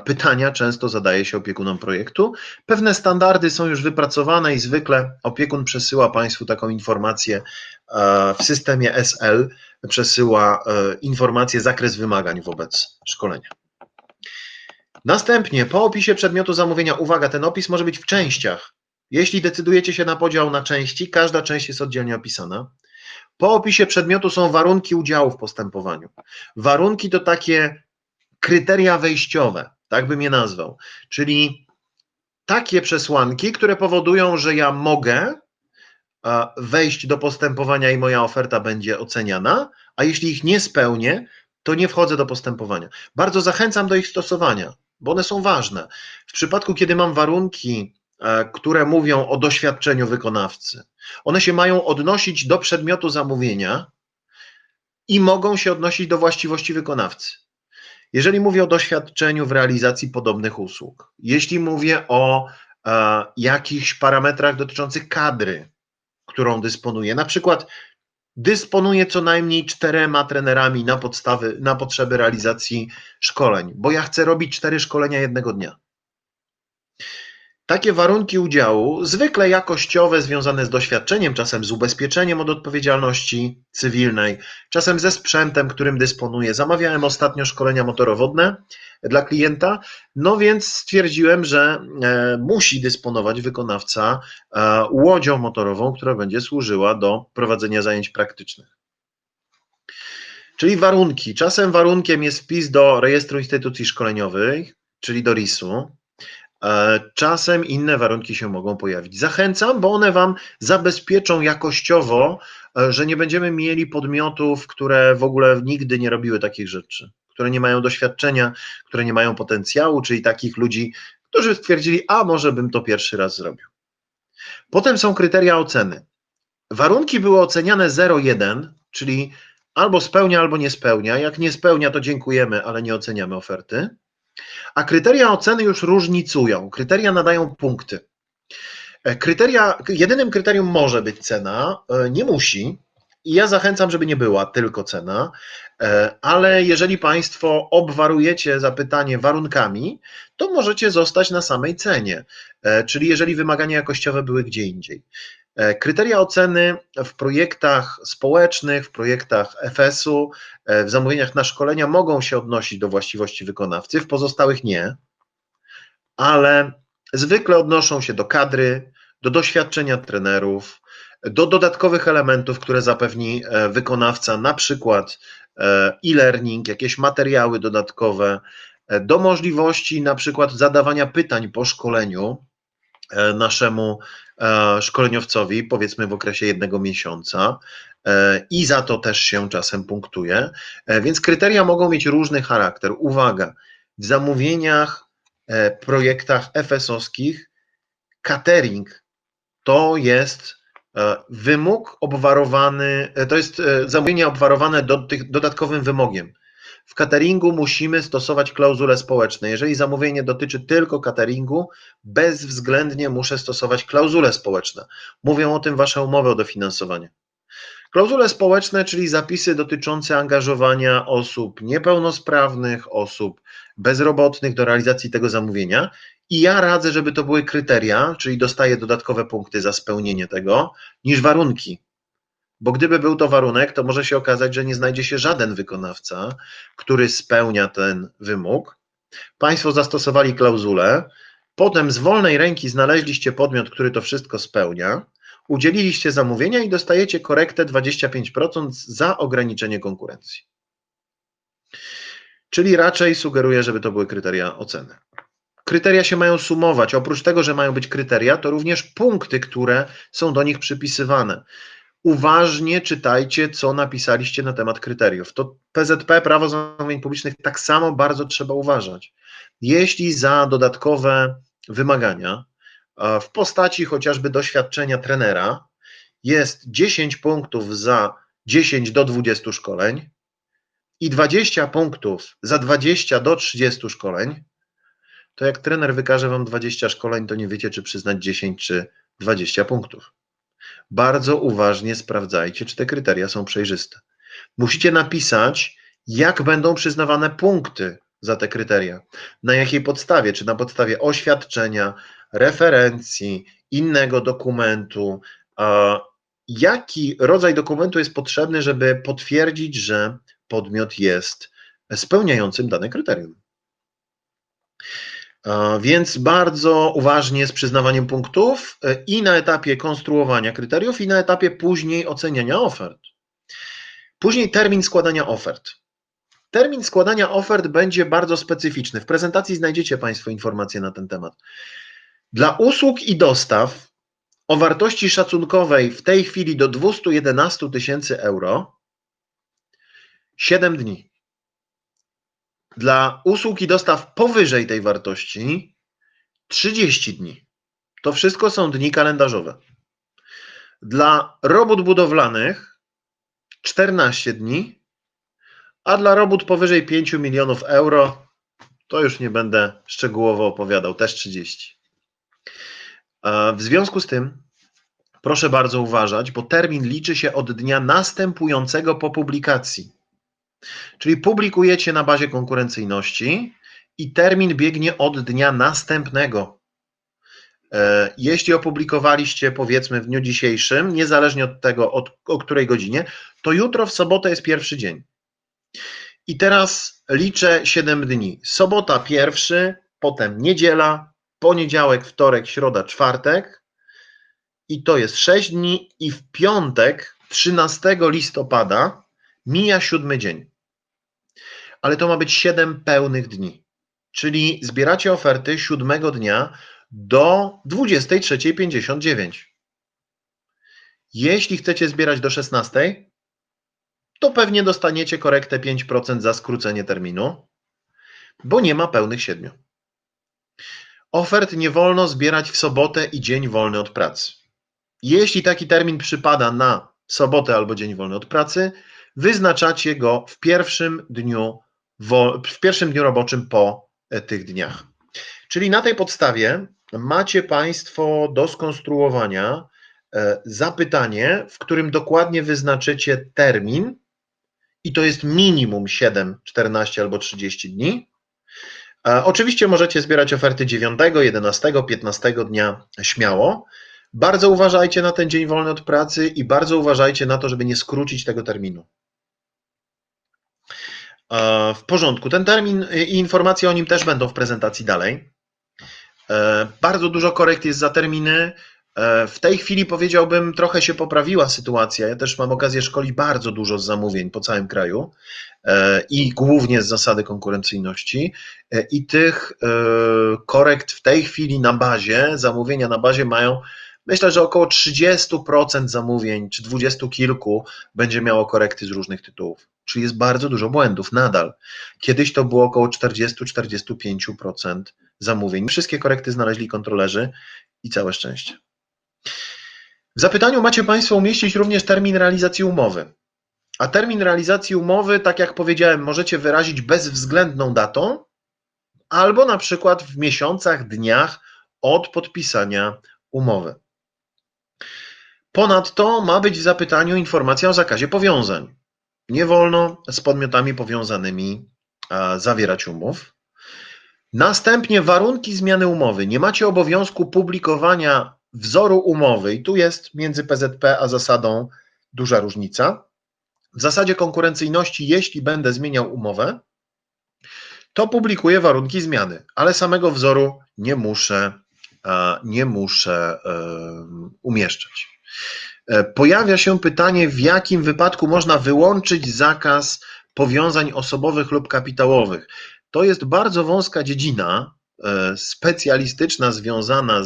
pytania często zadaje się opiekunom projektu. Pewne standardy są już wypracowane i zwykle opiekun przesyła Państwu taką informację w systemie SL, przesyła informację, zakres wymagań wobec szkolenia. Następnie po opisie przedmiotu zamówienia, uwaga, ten opis może być w częściach. Jeśli decydujecie się na podział na części, każda część jest oddzielnie opisana. Po opisie przedmiotu są warunki udziału w postępowaniu. Warunki to takie kryteria wejściowe, tak bym je nazwał, czyli takie przesłanki, które powodują, że ja mogę wejść do postępowania i moja oferta będzie oceniana, a jeśli ich nie spełnię, to nie wchodzę do postępowania. Bardzo zachęcam do ich stosowania, bo one są ważne. W przypadku, kiedy mam warunki, które mówią o doświadczeniu wykonawcy, one się mają odnosić do przedmiotu zamówienia i mogą się odnosić do właściwości wykonawcy. Jeżeli mówię o doświadczeniu w realizacji podobnych usług, jeśli mówię o jakichś parametrach dotyczących kadry, którą dysponuję, na przykład dysponuję co najmniej 4 trenerami na potrzeby realizacji szkoleń, bo ja chcę robić 4 szkolenia jednego dnia. Takie warunki udziału, zwykle jakościowe, związane z doświadczeniem, czasem z ubezpieczeniem od odpowiedzialności cywilnej, czasem ze sprzętem, którym dysponuję. Zamawiałem ostatnio szkolenia motorowodne dla klienta, no więc stwierdziłem, że musi dysponować wykonawca łodzią motorową, która będzie służyła do prowadzenia zajęć praktycznych. Czyli warunki. Czasem warunkiem jest wpis do rejestru instytucji szkoleniowych, czyli do RIS-u. Czasem inne warunki się mogą pojawić. Zachęcam, bo one Wam zabezpieczą jakościowo, że nie będziemy mieli podmiotów, które w ogóle nigdy nie robiły takich rzeczy, które nie mają doświadczenia, które nie mają potencjału, czyli takich ludzi, którzy stwierdzili, a może bym to pierwszy raz zrobił. Potem są kryteria oceny. Warunki były oceniane 0,1, czyli albo spełnia, albo nie spełnia. Jak nie spełnia, to dziękujemy, ale nie oceniamy oferty. A kryteria oceny już różnicują. Kryteria nadają punkty. Jedynym kryterium może być cena, nie musi. I ja zachęcam, żeby nie była tylko cena. Ale jeżeli Państwo obwarujecie zapytanie warunkami, to możecie zostać na samej cenie, czyli jeżeli wymagania jakościowe były gdzie indziej. Kryteria oceny w projektach społecznych, w projektach FS-u, w zamówieniach na szkolenia mogą się odnosić do właściwości wykonawcy, w pozostałych nie, ale zwykle odnoszą się do kadry, do doświadczenia trenerów, do dodatkowych elementów, które zapewni wykonawca, na przykład e-learning, jakieś materiały dodatkowe, do możliwości na przykład zadawania pytań po szkoleniu naszemu szkoleniowcowi, powiedzmy w okresie 1 miesiąca, i za to też się czasem punktuje, więc kryteria mogą mieć różny charakter. Uwaga, w zamówieniach, projektach FS-owskich catering to jest wymóg obwarowany, to jest zamówienie obwarowane dodatkowym wymogiem. W cateringu musimy stosować klauzule społeczne. Jeżeli zamówienie dotyczy tylko cateringu, bezwzględnie muszę stosować klauzule społeczne. Mówią o tym wasze umowy o dofinansowanie. Klauzule społeczne, czyli zapisy dotyczące angażowania osób niepełnosprawnych, osób bezrobotnych do realizacji tego zamówienia. I ja radzę, żeby to były kryteria, czyli dostaję dodatkowe punkty za spełnienie tego, niż warunki. Bo gdyby był to warunek, to może się okazać, że nie znajdzie się żaden wykonawca, który spełnia ten wymóg. Państwo zastosowali klauzulę, potem z wolnej ręki znaleźliście podmiot, który to wszystko spełnia, udzieliliście zamówienia i dostajecie korektę 25% za ograniczenie konkurencji. Czyli raczej sugeruję, żeby to były kryteria oceny. Kryteria się mają sumować. Oprócz tego, że mają być kryteria, to również punkty, które są do nich przypisywane. Uważnie czytajcie, co napisaliście na temat kryteriów. To PZP, Prawo Zamówień Publicznych, tak samo bardzo trzeba uważać. Jeśli za dodatkowe wymagania w postaci chociażby doświadczenia trenera jest 10 punktów za 10 do 20 szkoleń i 20 punktów za 20 do 30 szkoleń, to jak trener wykaże wam 20 szkoleń, to nie wiecie, czy przyznać 10 czy 20 punktów. Bardzo uważnie sprawdzajcie, czy te kryteria są przejrzyste. Musicie napisać, jak będą przyznawane punkty za te kryteria. Na jakiej podstawie? Czy na podstawie oświadczenia, referencji, innego dokumentu? Jaki rodzaj dokumentu jest potrzebny, żeby potwierdzić, że podmiot jest spełniającym dane kryterium? Więc bardzo uważnie z przyznawaniem punktów i na etapie konstruowania kryteriów, i na etapie później oceniania ofert. Później termin składania ofert. Termin składania ofert będzie bardzo specyficzny. W prezentacji znajdziecie Państwo informacje na ten temat. Dla usług i dostaw o wartości szacunkowej w tej chwili do 211 000 euro 7 dni. Dla usług i dostaw powyżej tej wartości 30 dni. To wszystko są dni kalendarzowe. Dla robót budowlanych 14 dni, a dla robót powyżej 5 milionów euro to już nie będę szczegółowo opowiadał, też 30. W związku z tym proszę bardzo uważać, bo termin liczy się od dnia następującego po publikacji. Czyli publikujecie na bazie konkurencyjności i termin biegnie od dnia następnego. Jeśli opublikowaliście, powiedzmy, w dniu dzisiejszym, niezależnie od tego, o której godzinie, to jutro w sobotę jest pierwszy dzień. I teraz liczę 7 dni. Sobota pierwszy, potem niedziela, poniedziałek, wtorek, środa, czwartek i to jest 6 dni i w piątek 13 listopada mija 7 dzień. Ale to ma być 7 pełnych dni, czyli zbieracie oferty 7 dnia do 23:59. Jeśli chcecie zbierać do 16, to pewnie dostaniecie korektę 5% za skrócenie terminu, bo nie ma pełnych 7. Ofert nie wolno zbierać w sobotę i dzień wolny od pracy. Jeśli taki termin przypada na sobotę albo dzień wolny od pracy, wyznaczacie go w pierwszym dniu roboczym po tych dniach. Czyli na tej podstawie macie Państwo do skonstruowania zapytanie, w którym dokładnie wyznaczycie termin i to jest minimum 7, 14 albo 30 dni. Oczywiście możecie zbierać oferty 9, 11, 15 dnia śmiało. Bardzo uważajcie na ten dzień wolny od pracy i bardzo uważajcie na to, żeby nie skrócić tego terminu. W porządku, ten termin i informacje o nim też będą w prezentacji dalej. Bardzo dużo korekt jest za terminy. W tej chwili powiedziałbym, trochę się poprawiła sytuacja. Ja też mam okazję szkolić bardzo dużo z zamówień po całym kraju i głównie z zasady konkurencyjności. I tych korekt w tej chwili na bazie, zamówienia na bazie mają, myślę, że około 30% zamówień, czy 20 kilku będzie miało korekty z różnych tytułów. Czyli jest bardzo dużo błędów nadal. Kiedyś to było około 40-45% zamówień. Wszystkie korekty znaleźli kontrolerzy i całe szczęście. W zapytaniu macie Państwo umieścić również termin realizacji umowy. A termin realizacji umowy, tak jak powiedziałem, możecie wyrazić bezwzględną datą albo na przykład w miesiącach, dniach od podpisania umowy. Ponadto ma być w zapytaniu informacja o zakazie powiązań. Nie wolno z podmiotami powiązanymi zawierać umów. Następnie warunki zmiany umowy. Nie macie obowiązku publikowania wzoru umowy i tu jest między PZP a zasadą duża różnica. W zasadzie konkurencyjności, jeśli będę zmieniał umowę, to publikuję warunki zmiany, ale samego wzoru nie muszę umieszczać. Pojawia się pytanie, w jakim wypadku można wyłączyć zakaz powiązań osobowych lub kapitałowych. To jest bardzo wąska dziedzina specjalistyczna związana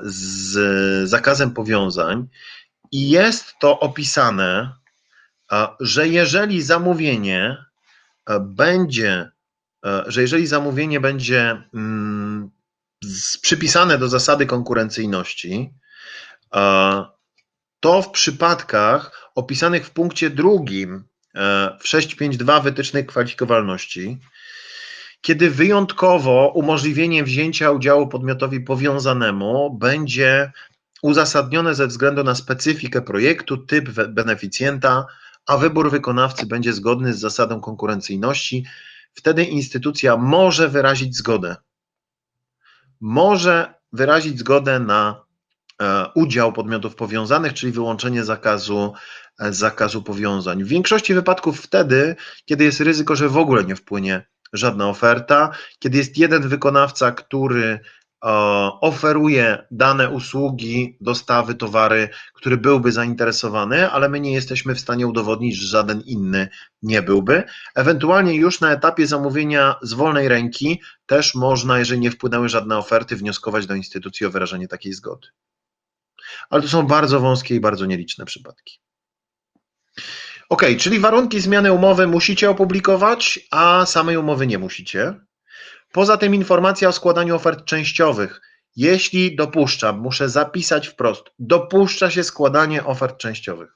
z zakazem powiązań i jest to opisane, że jeżeli zamówienie będzie przypisane do zasady konkurencyjności, to w przypadkach opisanych w punkcie 2 w 652 wytycznych kwalifikowalności, kiedy wyjątkowo umożliwienie wzięcia udziału podmiotowi powiązanemu będzie uzasadnione ze względu na specyfikę projektu, typ beneficjenta, a wybór wykonawcy będzie zgodny z zasadą konkurencyjności, wtedy instytucja może wyrazić zgodę. Może wyrazić zgodę na udział podmiotów powiązanych, czyli wyłączenie zakazu powiązań. W większości wypadków wtedy, kiedy jest ryzyko, że w ogóle nie wpłynie żadna oferta, kiedy jest jeden wykonawca, który oferuje dane usługi, dostawy, towary, który byłby zainteresowany, ale my nie jesteśmy w stanie udowodnić, że żaden inny nie byłby. Ewentualnie już na etapie zamówienia z wolnej ręki też można, jeżeli nie wpłynęły żadne oferty, wnioskować do instytucji o wyrażenie takiej zgody. Ale to są bardzo wąskie i bardzo nieliczne przypadki. Ok, czyli warunki zmiany umowy musicie opublikować, a samej umowy nie musicie. Poza tym informacja o składaniu ofert częściowych. Jeśli dopuszczam, muszę zapisać wprost, dopuszcza się składanie ofert częściowych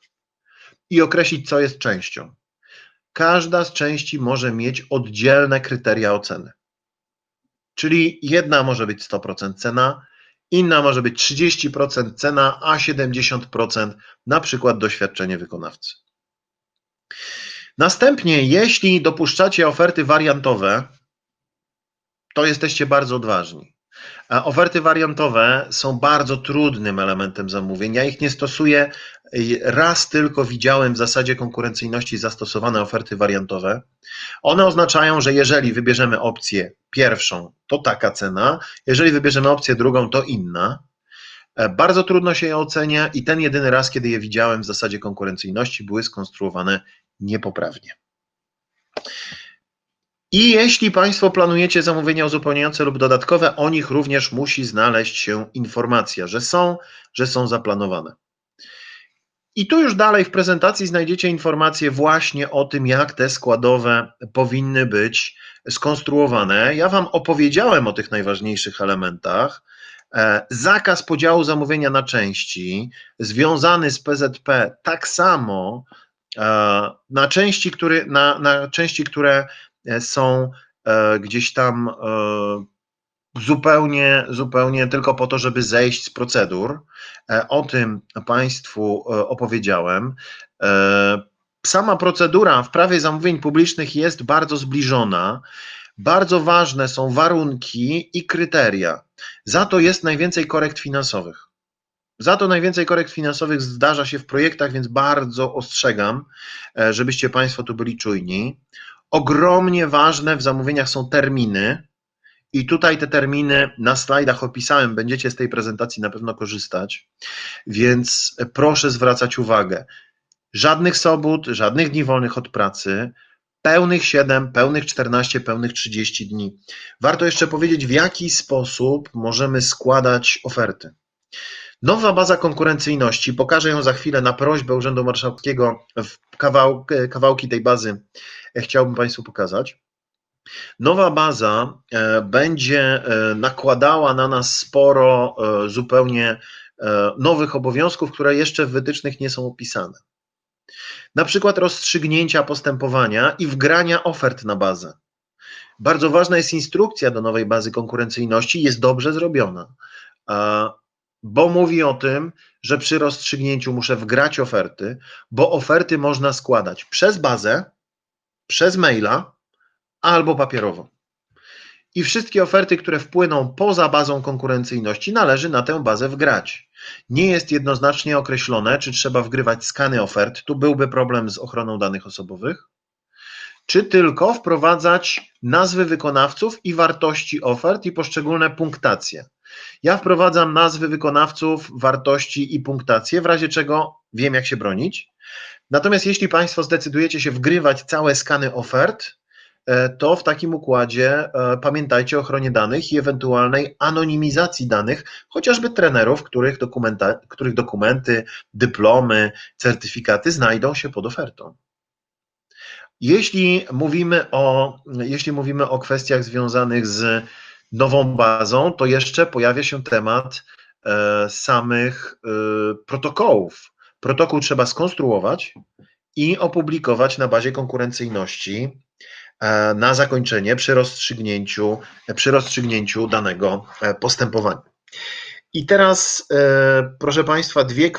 i określić, co jest częścią. Każda z części może mieć oddzielne kryteria oceny. Czyli jedna może być 100% cena, inna może być 30% cena, a 70% na przykład doświadczenie wykonawcy. Następnie, jeśli dopuszczacie oferty wariantowe, to jesteście bardzo odważni. Oferty wariantowe są bardzo trudnym elementem zamówień. Ja ich nie stosuję. Raz tylko widziałem w zasadzie konkurencyjności zastosowane oferty wariantowe. One oznaczają, że jeżeli wybierzemy opcję pierwszą, to taka cena, jeżeli wybierzemy opcję drugą, to inna. Bardzo trudno się je ocenia i ten jedyny raz, kiedy je widziałem w zasadzie konkurencyjności, były skonstruowane niepoprawnie. I jeśli Państwo planujecie zamówienia uzupełniające lub dodatkowe, o nich również musi znaleźć się informacja, że są zaplanowane. I tu już dalej w prezentacji znajdziecie informacje właśnie o tym, jak te składowe powinny być skonstruowane. Ja Wam opowiedziałem o tych najważniejszych elementach. Zakaz podziału zamówienia na części, związany z PZP tak samo na części, które są gdzieś tam zupełnie tylko po to, żeby zejść z procedur. O tym Państwu opowiedziałem. sama procedura w prawie zamówień publicznych jest bardzo zbliżona. Bardzo ważne są warunki i kryteria. Za to jest najwięcej korekt finansowych. Za to najwięcej korekt finansowych zdarza się w projektach, więc bardzo ostrzegam, żebyście Państwo tu byli czujni. Ogromnie ważne w zamówieniach są terminy i tutaj te terminy na slajdach opisałem, będziecie z tej prezentacji na pewno korzystać, więc proszę zwracać uwagę. Żadnych sobót, żadnych dni wolnych od pracy, pełnych 7, pełnych 14, pełnych 30 dni. Warto jeszcze powiedzieć, w jaki sposób możemy składać oferty. Nowa baza konkurencyjności, pokażę ją za chwilę na prośbę Urzędu Marszałkowskiego, kawałki tej bazy chciałbym Państwu pokazać. Nowa baza będzie nakładała na nas sporo zupełnie nowych obowiązków, które jeszcze w wytycznych nie są opisane. Na przykład rozstrzygnięcia postępowania i wgrania ofert na bazę. Bardzo ważna jest instrukcja do nowej bazy konkurencyjności, jest dobrze zrobiona, bo mówi o tym, że przy rozstrzygnięciu muszę wgrać oferty, bo oferty można składać przez bazę, przez maila albo papierowo. I wszystkie oferty, które wpłyną poza bazą konkurencyjności, należy na tę bazę wgrać. Nie jest jednoznacznie określone, czy trzeba wgrywać skany ofert, tu byłby problem z ochroną danych osobowych, czy tylko wprowadzać nazwy wykonawców i wartości ofert i poszczególne punktacje. Ja wprowadzam nazwy wykonawców, wartości i punktacje, w razie czego wiem, jak się bronić. Natomiast jeśli Państwo zdecydujecie się wgrywać całe skany ofert, to w takim układzie pamiętajcie o ochronie danych i ewentualnej anonimizacji danych, chociażby trenerów, których dokumenty, dyplomy, certyfikaty znajdą się pod ofertą. Jeśli mówimy o kwestiach związanych z nową bazą, to jeszcze pojawia się temat samych protokołów. Protokół trzeba skonstruować i opublikować na bazie konkurencyjności na zakończenie przy rozstrzygnięciu danego postępowania. I teraz, proszę Państwa, dwie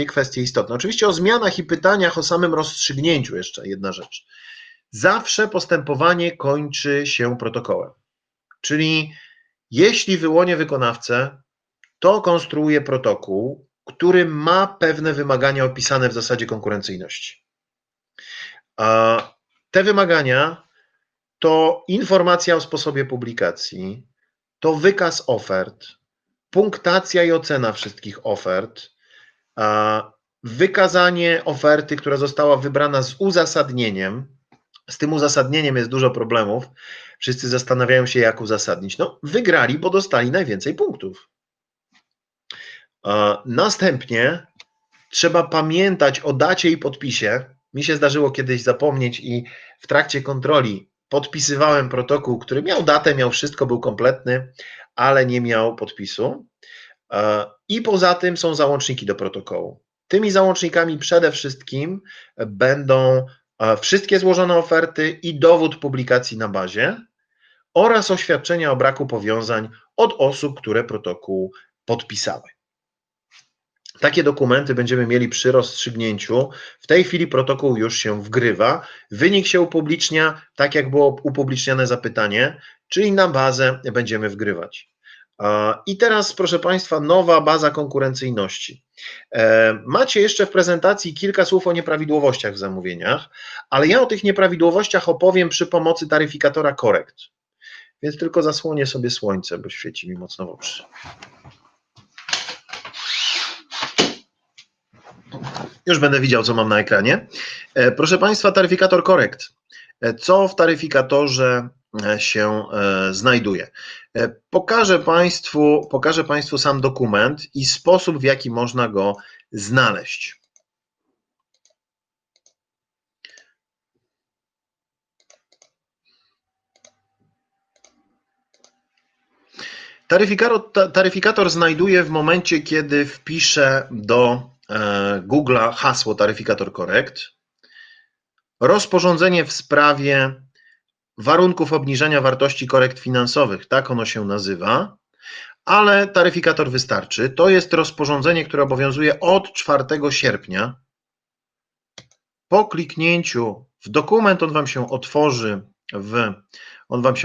kwestie istotne. Oczywiście o zmianach i pytaniach o samym rozstrzygnięciu jeszcze jedna rzecz. Zawsze postępowanie kończy się protokołem. Czyli jeśli wyłonię wykonawcę, to konstruuję protokół, który ma pewne wymagania opisane w zasadzie konkurencyjności. Te wymagania to informacja o sposobie publikacji, to wykaz ofert, punktacja i ocena wszystkich ofert, wykazanie oferty, która została wybrana z uzasadnieniem. Z tym uzasadnieniem jest dużo problemów. Wszyscy zastanawiają się, jak uzasadnić. No, wygrali, bo dostali najwięcej punktów. Następnie trzeba pamiętać o dacie i podpisie. Mi się zdarzyło kiedyś zapomnieć i w trakcie kontroli podpisywałem protokół, który miał datę, miał wszystko, był kompletny, ale nie miał podpisu. I poza tym są załączniki do protokołu. Tymi załącznikami przede wszystkim będą wszystkie złożone oferty i dowód publikacji na bazie oraz oświadczenia o braku powiązań od osób, które protokół podpisały. Takie dokumenty będziemy mieli przy rozstrzygnięciu. W tej chwili protokół już się wgrywa. Wynik się upublicznia, tak jak było upubliczniane zapytanie, czyli na bazę będziemy wgrywać. I teraz, proszę Państwa, nowa baza konkurencyjności. Macie jeszcze w prezentacji kilka słów o nieprawidłowościach w zamówieniach, ale ja o tych nieprawidłowościach opowiem przy pomocy taryfikatora korekt. Więc tylko zasłonię sobie słońce, bo świeci mi mocno w oczy. Już będę widział, co mam na ekranie. Proszę Państwa, taryfikator korekt. Co w taryfikatorze się znajduje? Pokażę Państwu sam dokument i sposób, w jaki można go znaleźć. Taryfikator znajduję w momencie, kiedy wpiszę do Google'a hasło taryfikator korekt. Rozporządzenie w sprawie warunków obniżenia wartości korekt finansowych, tak ono się nazywa, ale taryfikator wystarczy. To jest rozporządzenie, które obowiązuje od 4 sierpnia Po kliknięciu w dokument on Wam się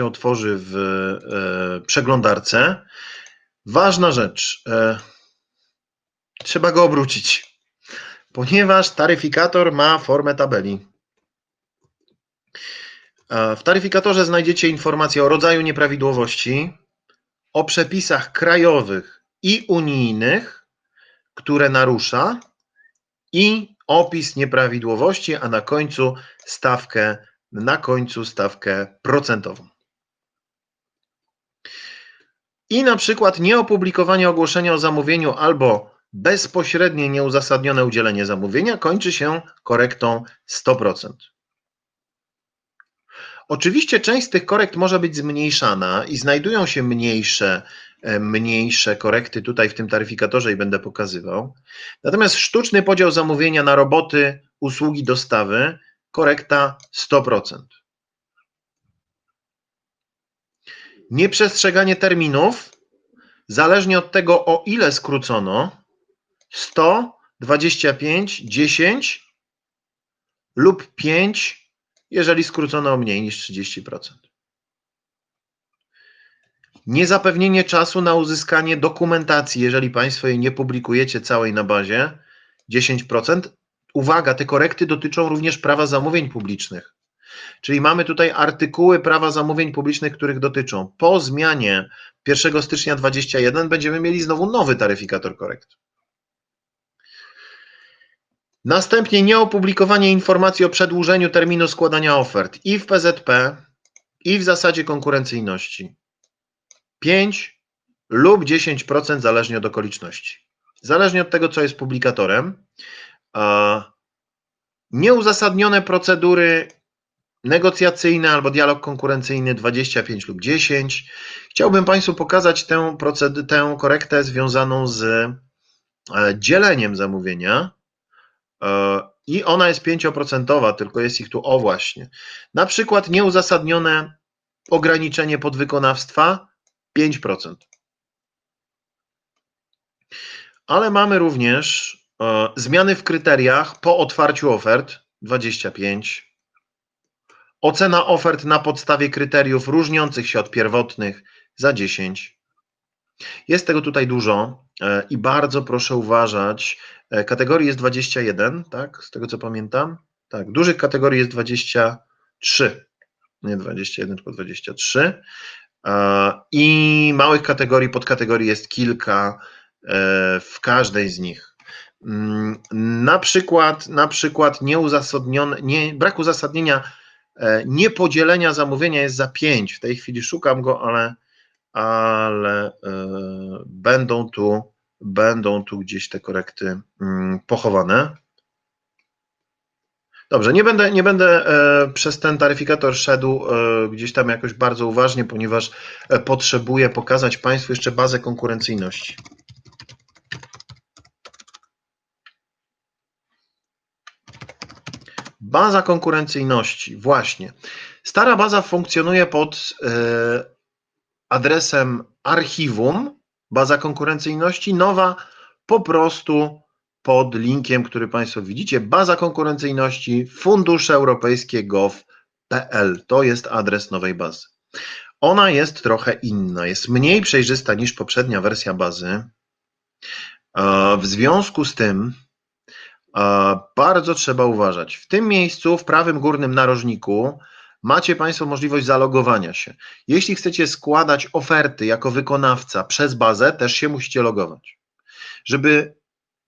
otworzy w przeglądarce. Ważna rzecz, trzeba go obrócić, ponieważ taryfikator ma formę tabeli. W taryfikatorze znajdziecie informacje o rodzaju nieprawidłowości, o przepisach krajowych i unijnych, które narusza, i opis nieprawidłowości, a na końcu stawkę procentową. I na przykład nieopublikowanie ogłoszenia o zamówieniu albo bezpośrednie nieuzasadnione udzielenie zamówienia kończy się korektą 100%. Oczywiście część z tych korekt może być zmniejszana i znajdują się mniejsze korekty tutaj w tym taryfikatorze i będę pokazywał. Natomiast sztuczny podział zamówienia na roboty, usługi, dostawy, korekta 100%. Nieprzestrzeganie terminów, zależnie od tego, o ile skrócono, 100, 25, 10 lub 5, jeżeli skrócono o mniej niż 30%. Niezapewnienie czasu na uzyskanie dokumentacji, jeżeli Państwo jej nie publikujecie całej na bazie, 10%. Uwaga, te korekty dotyczą również prawa zamówień publicznych. Czyli mamy tutaj artykuły prawa zamówień publicznych, których dotyczą. Po zmianie 1 stycznia 2021 będziemy mieli znowu nowy taryfikator korekt. Następnie nieopublikowanie informacji o przedłużeniu terminu składania ofert i w PZP, i w zasadzie konkurencyjności. 5 lub 10% zależnie od okoliczności. Zależnie od tego, co jest publikatorem. Nieuzasadnione procedury negocjacyjne albo dialog konkurencyjny 25 lub 10. Chciałbym Państwu pokazać tę korektę związaną z dzieleniem zamówienia i ona jest 5%, tylko jest ich tu, o właśnie. Na przykład nieuzasadnione ograniczenie podwykonawstwa 5%. Ale mamy również zmiany w kryteriach po otwarciu ofert 25%. Ocena ofert na podstawie kryteriów różniących się od pierwotnych za 10%. Jest tego tutaj dużo i bardzo proszę uważać. Kategorii jest 21, tak? Z tego co pamiętam. Tak, dużych kategorii jest 23. Nie 21, tylko 23. I małych kategorii, podkategorii jest kilka w każdej z nich. Na przykład brak uzasadnienia niepodzielenia zamówienia jest za 5. W tej chwili szukam go, ale będą tu gdzieś te korekty pochowane. Dobrze, nie będę przez ten taryfikator szedł gdzieś tam jakoś bardzo uważnie, ponieważ potrzebuję pokazać Państwu jeszcze bazę konkurencyjności. Baza konkurencyjności, właśnie. Stara baza funkcjonuje pod adresem archiwum, baza konkurencyjności, nowa po prostu pod linkiem, który Państwo widzicie, baza konkurencyjności fundusze europejskie gov.pl. To jest adres nowej bazy. Ona jest trochę inna, jest mniej przejrzysta niż poprzednia wersja bazy. W związku z tym bardzo trzeba uważać. W tym miejscu, w prawym górnym narożniku, macie Państwo możliwość zalogowania się. Jeśli chcecie składać oferty jako wykonawca przez bazę, też się musicie logować. Żeby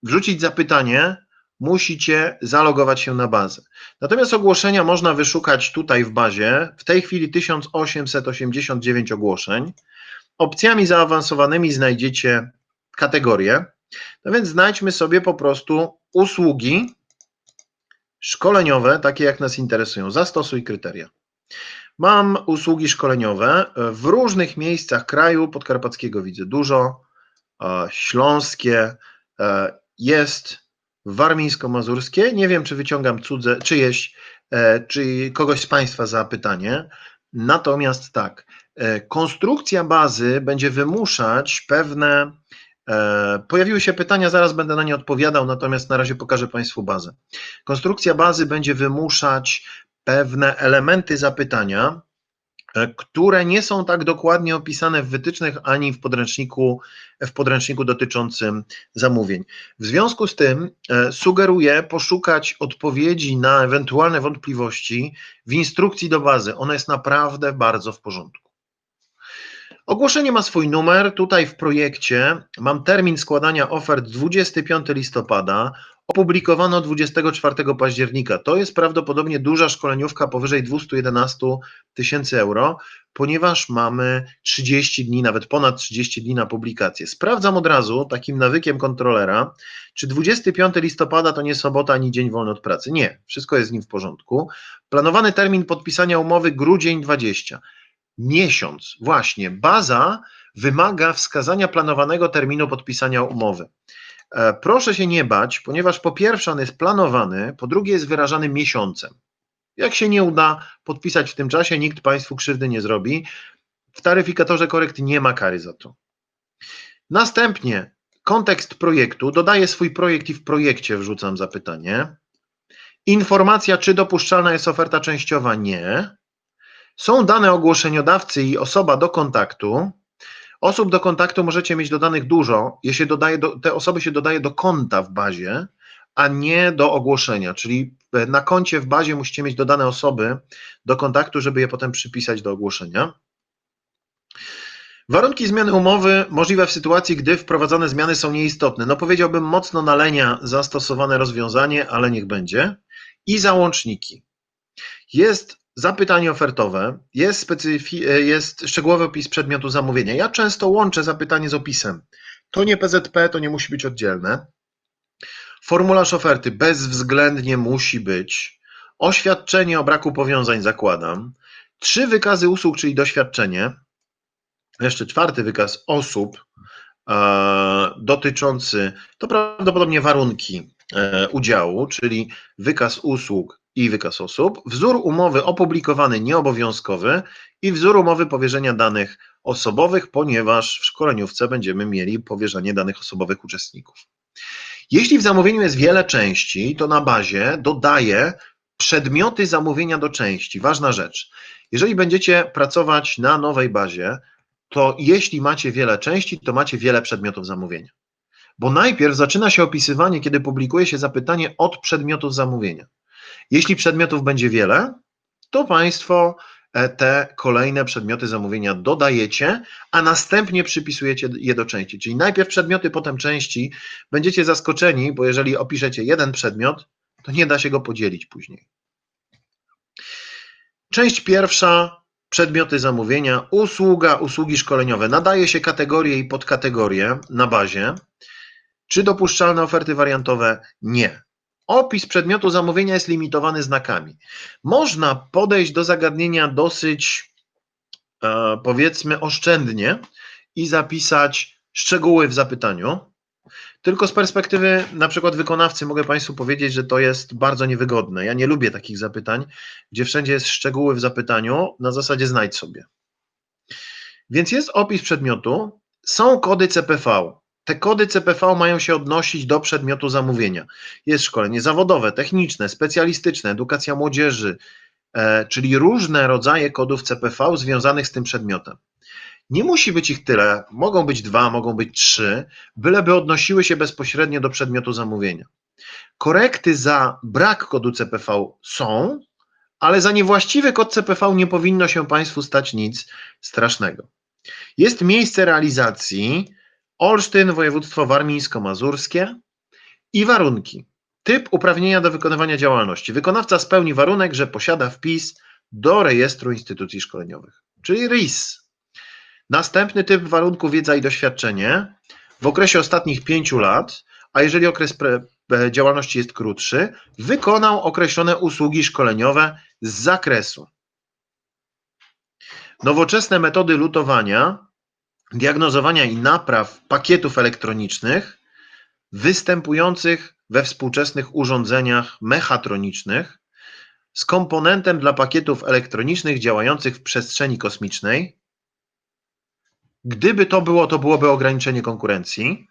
wrzucić zapytanie, musicie zalogować się na bazę. Natomiast ogłoszenia można wyszukać tutaj w bazie. W tej chwili 1889 ogłoszeń. Opcjami zaawansowanymi znajdziecie kategorie. No więc znajdźmy sobie po prostu usługi szkoleniowe, takie jak nas interesują. Zastosuj kryteria. Mam usługi szkoleniowe w różnych miejscach kraju, podkarpackiego widzę dużo, śląskie, jest warmińsko-mazurskie. Nie wiem, czy wyciągam czy kogoś z Państwa za pytanie. Natomiast tak, konstrukcja bazy będzie wymuszać pewne Pojawiły się pytania, zaraz będę na nie odpowiadał, natomiast na razie pokażę Państwu bazę. Konstrukcja bazy będzie wymuszać pewne elementy zapytania, które nie są tak dokładnie opisane w wytycznych ani w podręczniku dotyczącym zamówień. W związku z tym sugeruję poszukać odpowiedzi na ewentualne wątpliwości w instrukcji do bazy. Ona jest naprawdę bardzo w porządku. Ogłoszenie ma swój numer. Tutaj w projekcie mam termin składania ofert 25 listopada. Opublikowano 24 października. To jest prawdopodobnie duża szkoleniówka powyżej 211 000 euro, ponieważ mamy 30 dni, nawet ponad 30 dni na publikację. Sprawdzam od razu takim nawykiem kontrolera, czy 25 listopada to nie sobota ani dzień wolny od pracy. Nie, wszystko jest z nim w porządku. Planowany termin podpisania umowy grudzień 20. Miesiąc, właśnie, baza wymaga wskazania planowanego terminu podpisania umowy. Proszę się nie bać, ponieważ po pierwsze on jest planowany, po drugie jest wyrażany miesiącem. Jak się nie uda podpisać w tym czasie, nikt Państwu krzywdy nie zrobi. W taryfikatorze korekt nie ma kary za to. Następnie kontekst projektu, dodaję swój projekt i w projekcie wrzucam zapytanie. Informacja, czy dopuszczalna jest oferta częściowa? Nie. Są dane ogłoszeniodawcy i osoba do kontaktu. Osób do kontaktu możecie mieć dodanych dużo, te osoby się dodaje do konta w bazie, a nie do ogłoszenia, czyli na koncie w bazie musicie mieć dodane osoby do kontaktu, żeby je potem przypisać do ogłoszenia. Warunki zmiany umowy możliwe w sytuacji, gdy wprowadzone zmiany są nieistotne. No powiedziałbym mocno na lenia zastosowane rozwiązanie, ale niech będzie. I załączniki. Jest zapytanie ofertowe, jest szczegółowy opis przedmiotu zamówienia. Ja często łączę zapytanie z opisem. To nie PZP, to nie musi być oddzielne. Formularz oferty bezwzględnie musi być. Oświadczenie o braku powiązań zakładam. 3 wykazy usług, czyli doświadczenie. Jeszcze 4 wykaz osób dotyczący, to prawdopodobnie warunki udziału, czyli wykaz usług i wykaz osób, wzór umowy opublikowany nieobowiązkowy i wzór umowy powierzenia danych osobowych, ponieważ w szkoleniówce będziemy mieli powierzanie danych osobowych uczestników. Jeśli w zamówieniu jest wiele części, to na bazie dodaję przedmioty zamówienia do części. Ważna rzecz. Jeżeli będziecie pracować na nowej bazie, to jeśli macie wiele części, to macie wiele przedmiotów zamówienia. Bo najpierw zaczyna się opisywanie, kiedy publikuje się zapytanie od przedmiotów zamówienia. Jeśli przedmiotów będzie wiele, to Państwo te kolejne przedmioty zamówienia dodajecie, a następnie przypisujecie je do części. Czyli najpierw przedmioty, potem części. Będziecie zaskoczeni, bo jeżeli opiszecie jeden przedmiot, to nie da się go podzielić później. Część pierwsza, przedmioty zamówienia, usługi szkoleniowe. Nadaje się kategorie i podkategorie na bazie. Czy dopuszczalne oferty wariantowe? Nie. Opis przedmiotu zamówienia jest limitowany znakami. Można podejść do zagadnienia dosyć, powiedzmy, oszczędnie i zapisać szczegóły w zapytaniu. Tylko z perspektywy na przykład wykonawcy mogę Państwu powiedzieć, że to jest bardzo niewygodne. Ja nie lubię takich zapytań, gdzie wszędzie jest szczegóły w zapytaniu, na zasadzie znajdź sobie. Więc jest opis przedmiotu, są kody CPV. Te kody CPV mają się odnosić do przedmiotu zamówienia. Jest szkolenie zawodowe, techniczne, specjalistyczne, edukacja młodzieży, czyli różne rodzaje kodów CPV związanych z tym przedmiotem. Nie musi być ich tyle, mogą być 2, mogą być 3, byleby odnosiły się bezpośrednio do przedmiotu zamówienia. Korekty za brak kodu CPV są, ale za niewłaściwy kod CPV nie powinno się Państwu stać nic strasznego. Jest miejsce realizacji, Olsztyn, województwo warmińsko-mazurskie i warunki. Typ uprawnienia do wykonywania działalności. Wykonawca spełni warunek, że posiada wpis do rejestru instytucji szkoleniowych, czyli RIS. Następny typ warunku wiedza i doświadczenie w okresie ostatnich 5 lat, a jeżeli okres działalności jest krótszy, wykonał określone usługi szkoleniowe z zakresu. Nowoczesne metody lutowania, diagnozowania i napraw pakietów elektronicznych występujących we współczesnych urządzeniach mechatronicznych z komponentem dla pakietów elektronicznych działających w przestrzeni kosmicznej. Gdyby to byłoby ograniczenie konkurencji.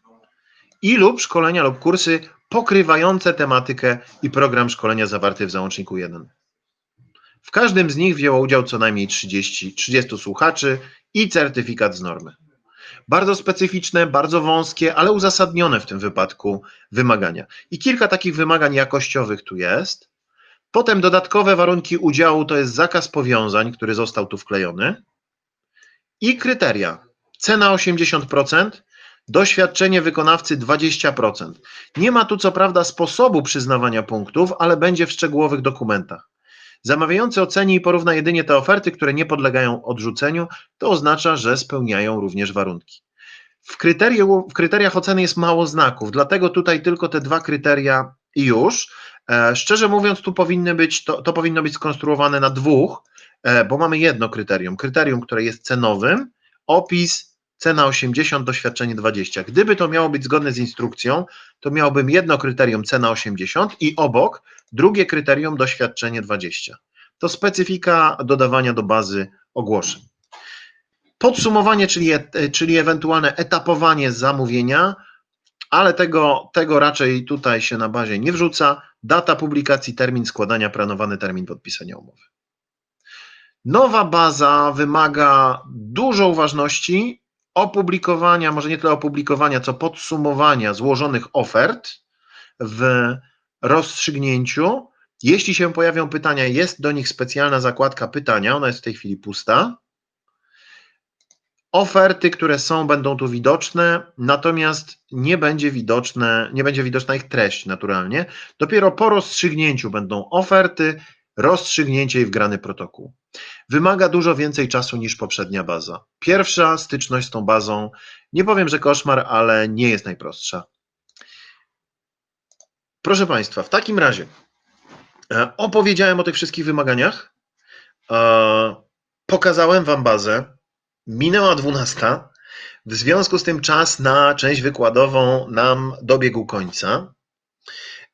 i lub szkolenia lub kursy pokrywające tematykę i program szkolenia zawarty w załączniku 1. W każdym z nich wzięło udział co najmniej 30 słuchaczy i certyfikat z normy. Bardzo specyficzne, bardzo wąskie, ale uzasadnione w tym wypadku wymagania. I kilka takich wymagań jakościowych tu jest. Potem dodatkowe warunki udziału to jest zakaz powiązań, który został tu wklejony. I kryteria. Cena 80%, doświadczenie wykonawcy 20%. Nie ma tu co prawda sposobu przyznawania punktów, ale będzie w szczegółowych dokumentach. Zamawiający oceni i porówna jedynie te oferty, które nie podlegają odrzuceniu, to oznacza, że spełniają również warunki. W kryteriach oceny jest mało znaków, dlatego tutaj tylko te 2 kryteria i już. Szczerze mówiąc, tu to powinno być skonstruowane na 2, bo mamy jedno kryterium, które jest cenowym, opis, cena 80, doświadczenie 20. Gdyby to miało być zgodne z instrukcją, to miałbym jedno kryterium, cena 80 i obok drugie kryterium, doświadczenie 20. To specyfika dodawania do bazy ogłoszeń. Podsumowanie, czyli ewentualne etapowanie zamówienia, ale tego raczej tutaj się na bazie nie wrzuca. Data publikacji, termin składania, planowany termin podpisania umowy. Nowa baza wymaga dużo uważności, opublikowania, może nie tyle opublikowania, co podsumowania złożonych ofert w rozstrzygnięciu. Jeśli się pojawią pytania, jest do nich specjalna zakładka pytania, ona jest w tej chwili pusta. Oferty, które są, będą tu widoczne, natomiast nie będzie widoczna ich treść naturalnie. Dopiero po rozstrzygnięciu będą oferty, rozstrzygnięcie i wgrany protokół. Wymaga dużo więcej czasu niż poprzednia baza. Pierwsza styczność z tą bazą, nie powiem, że koszmar, ale nie jest najprostsza. Proszę Państwa, w takim razie opowiedziałem o tych wszystkich wymaganiach, pokazałem Wam bazę, minęła 12, w związku z tym czas na część wykładową nam dobiegł końca,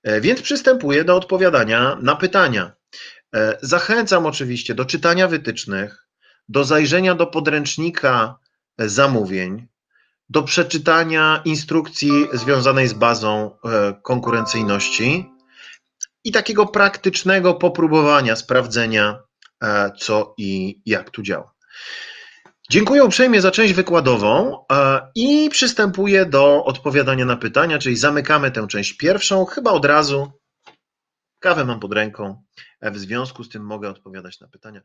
więc przystępuję do odpowiadania na pytania. Zachęcam oczywiście do czytania wytycznych, do zajrzenia do podręcznika zamówień, do przeczytania instrukcji związanej z bazą konkurencyjności i takiego praktycznego popróbowania, sprawdzenia, co i jak tu działa. Dziękuję uprzejmie za część wykładową i przystępuję do odpowiadania na pytania, czyli zamykamy tę część pierwszą, chyba od razu. Kawę mam pod ręką, w związku z tym mogę odpowiadać na pytania.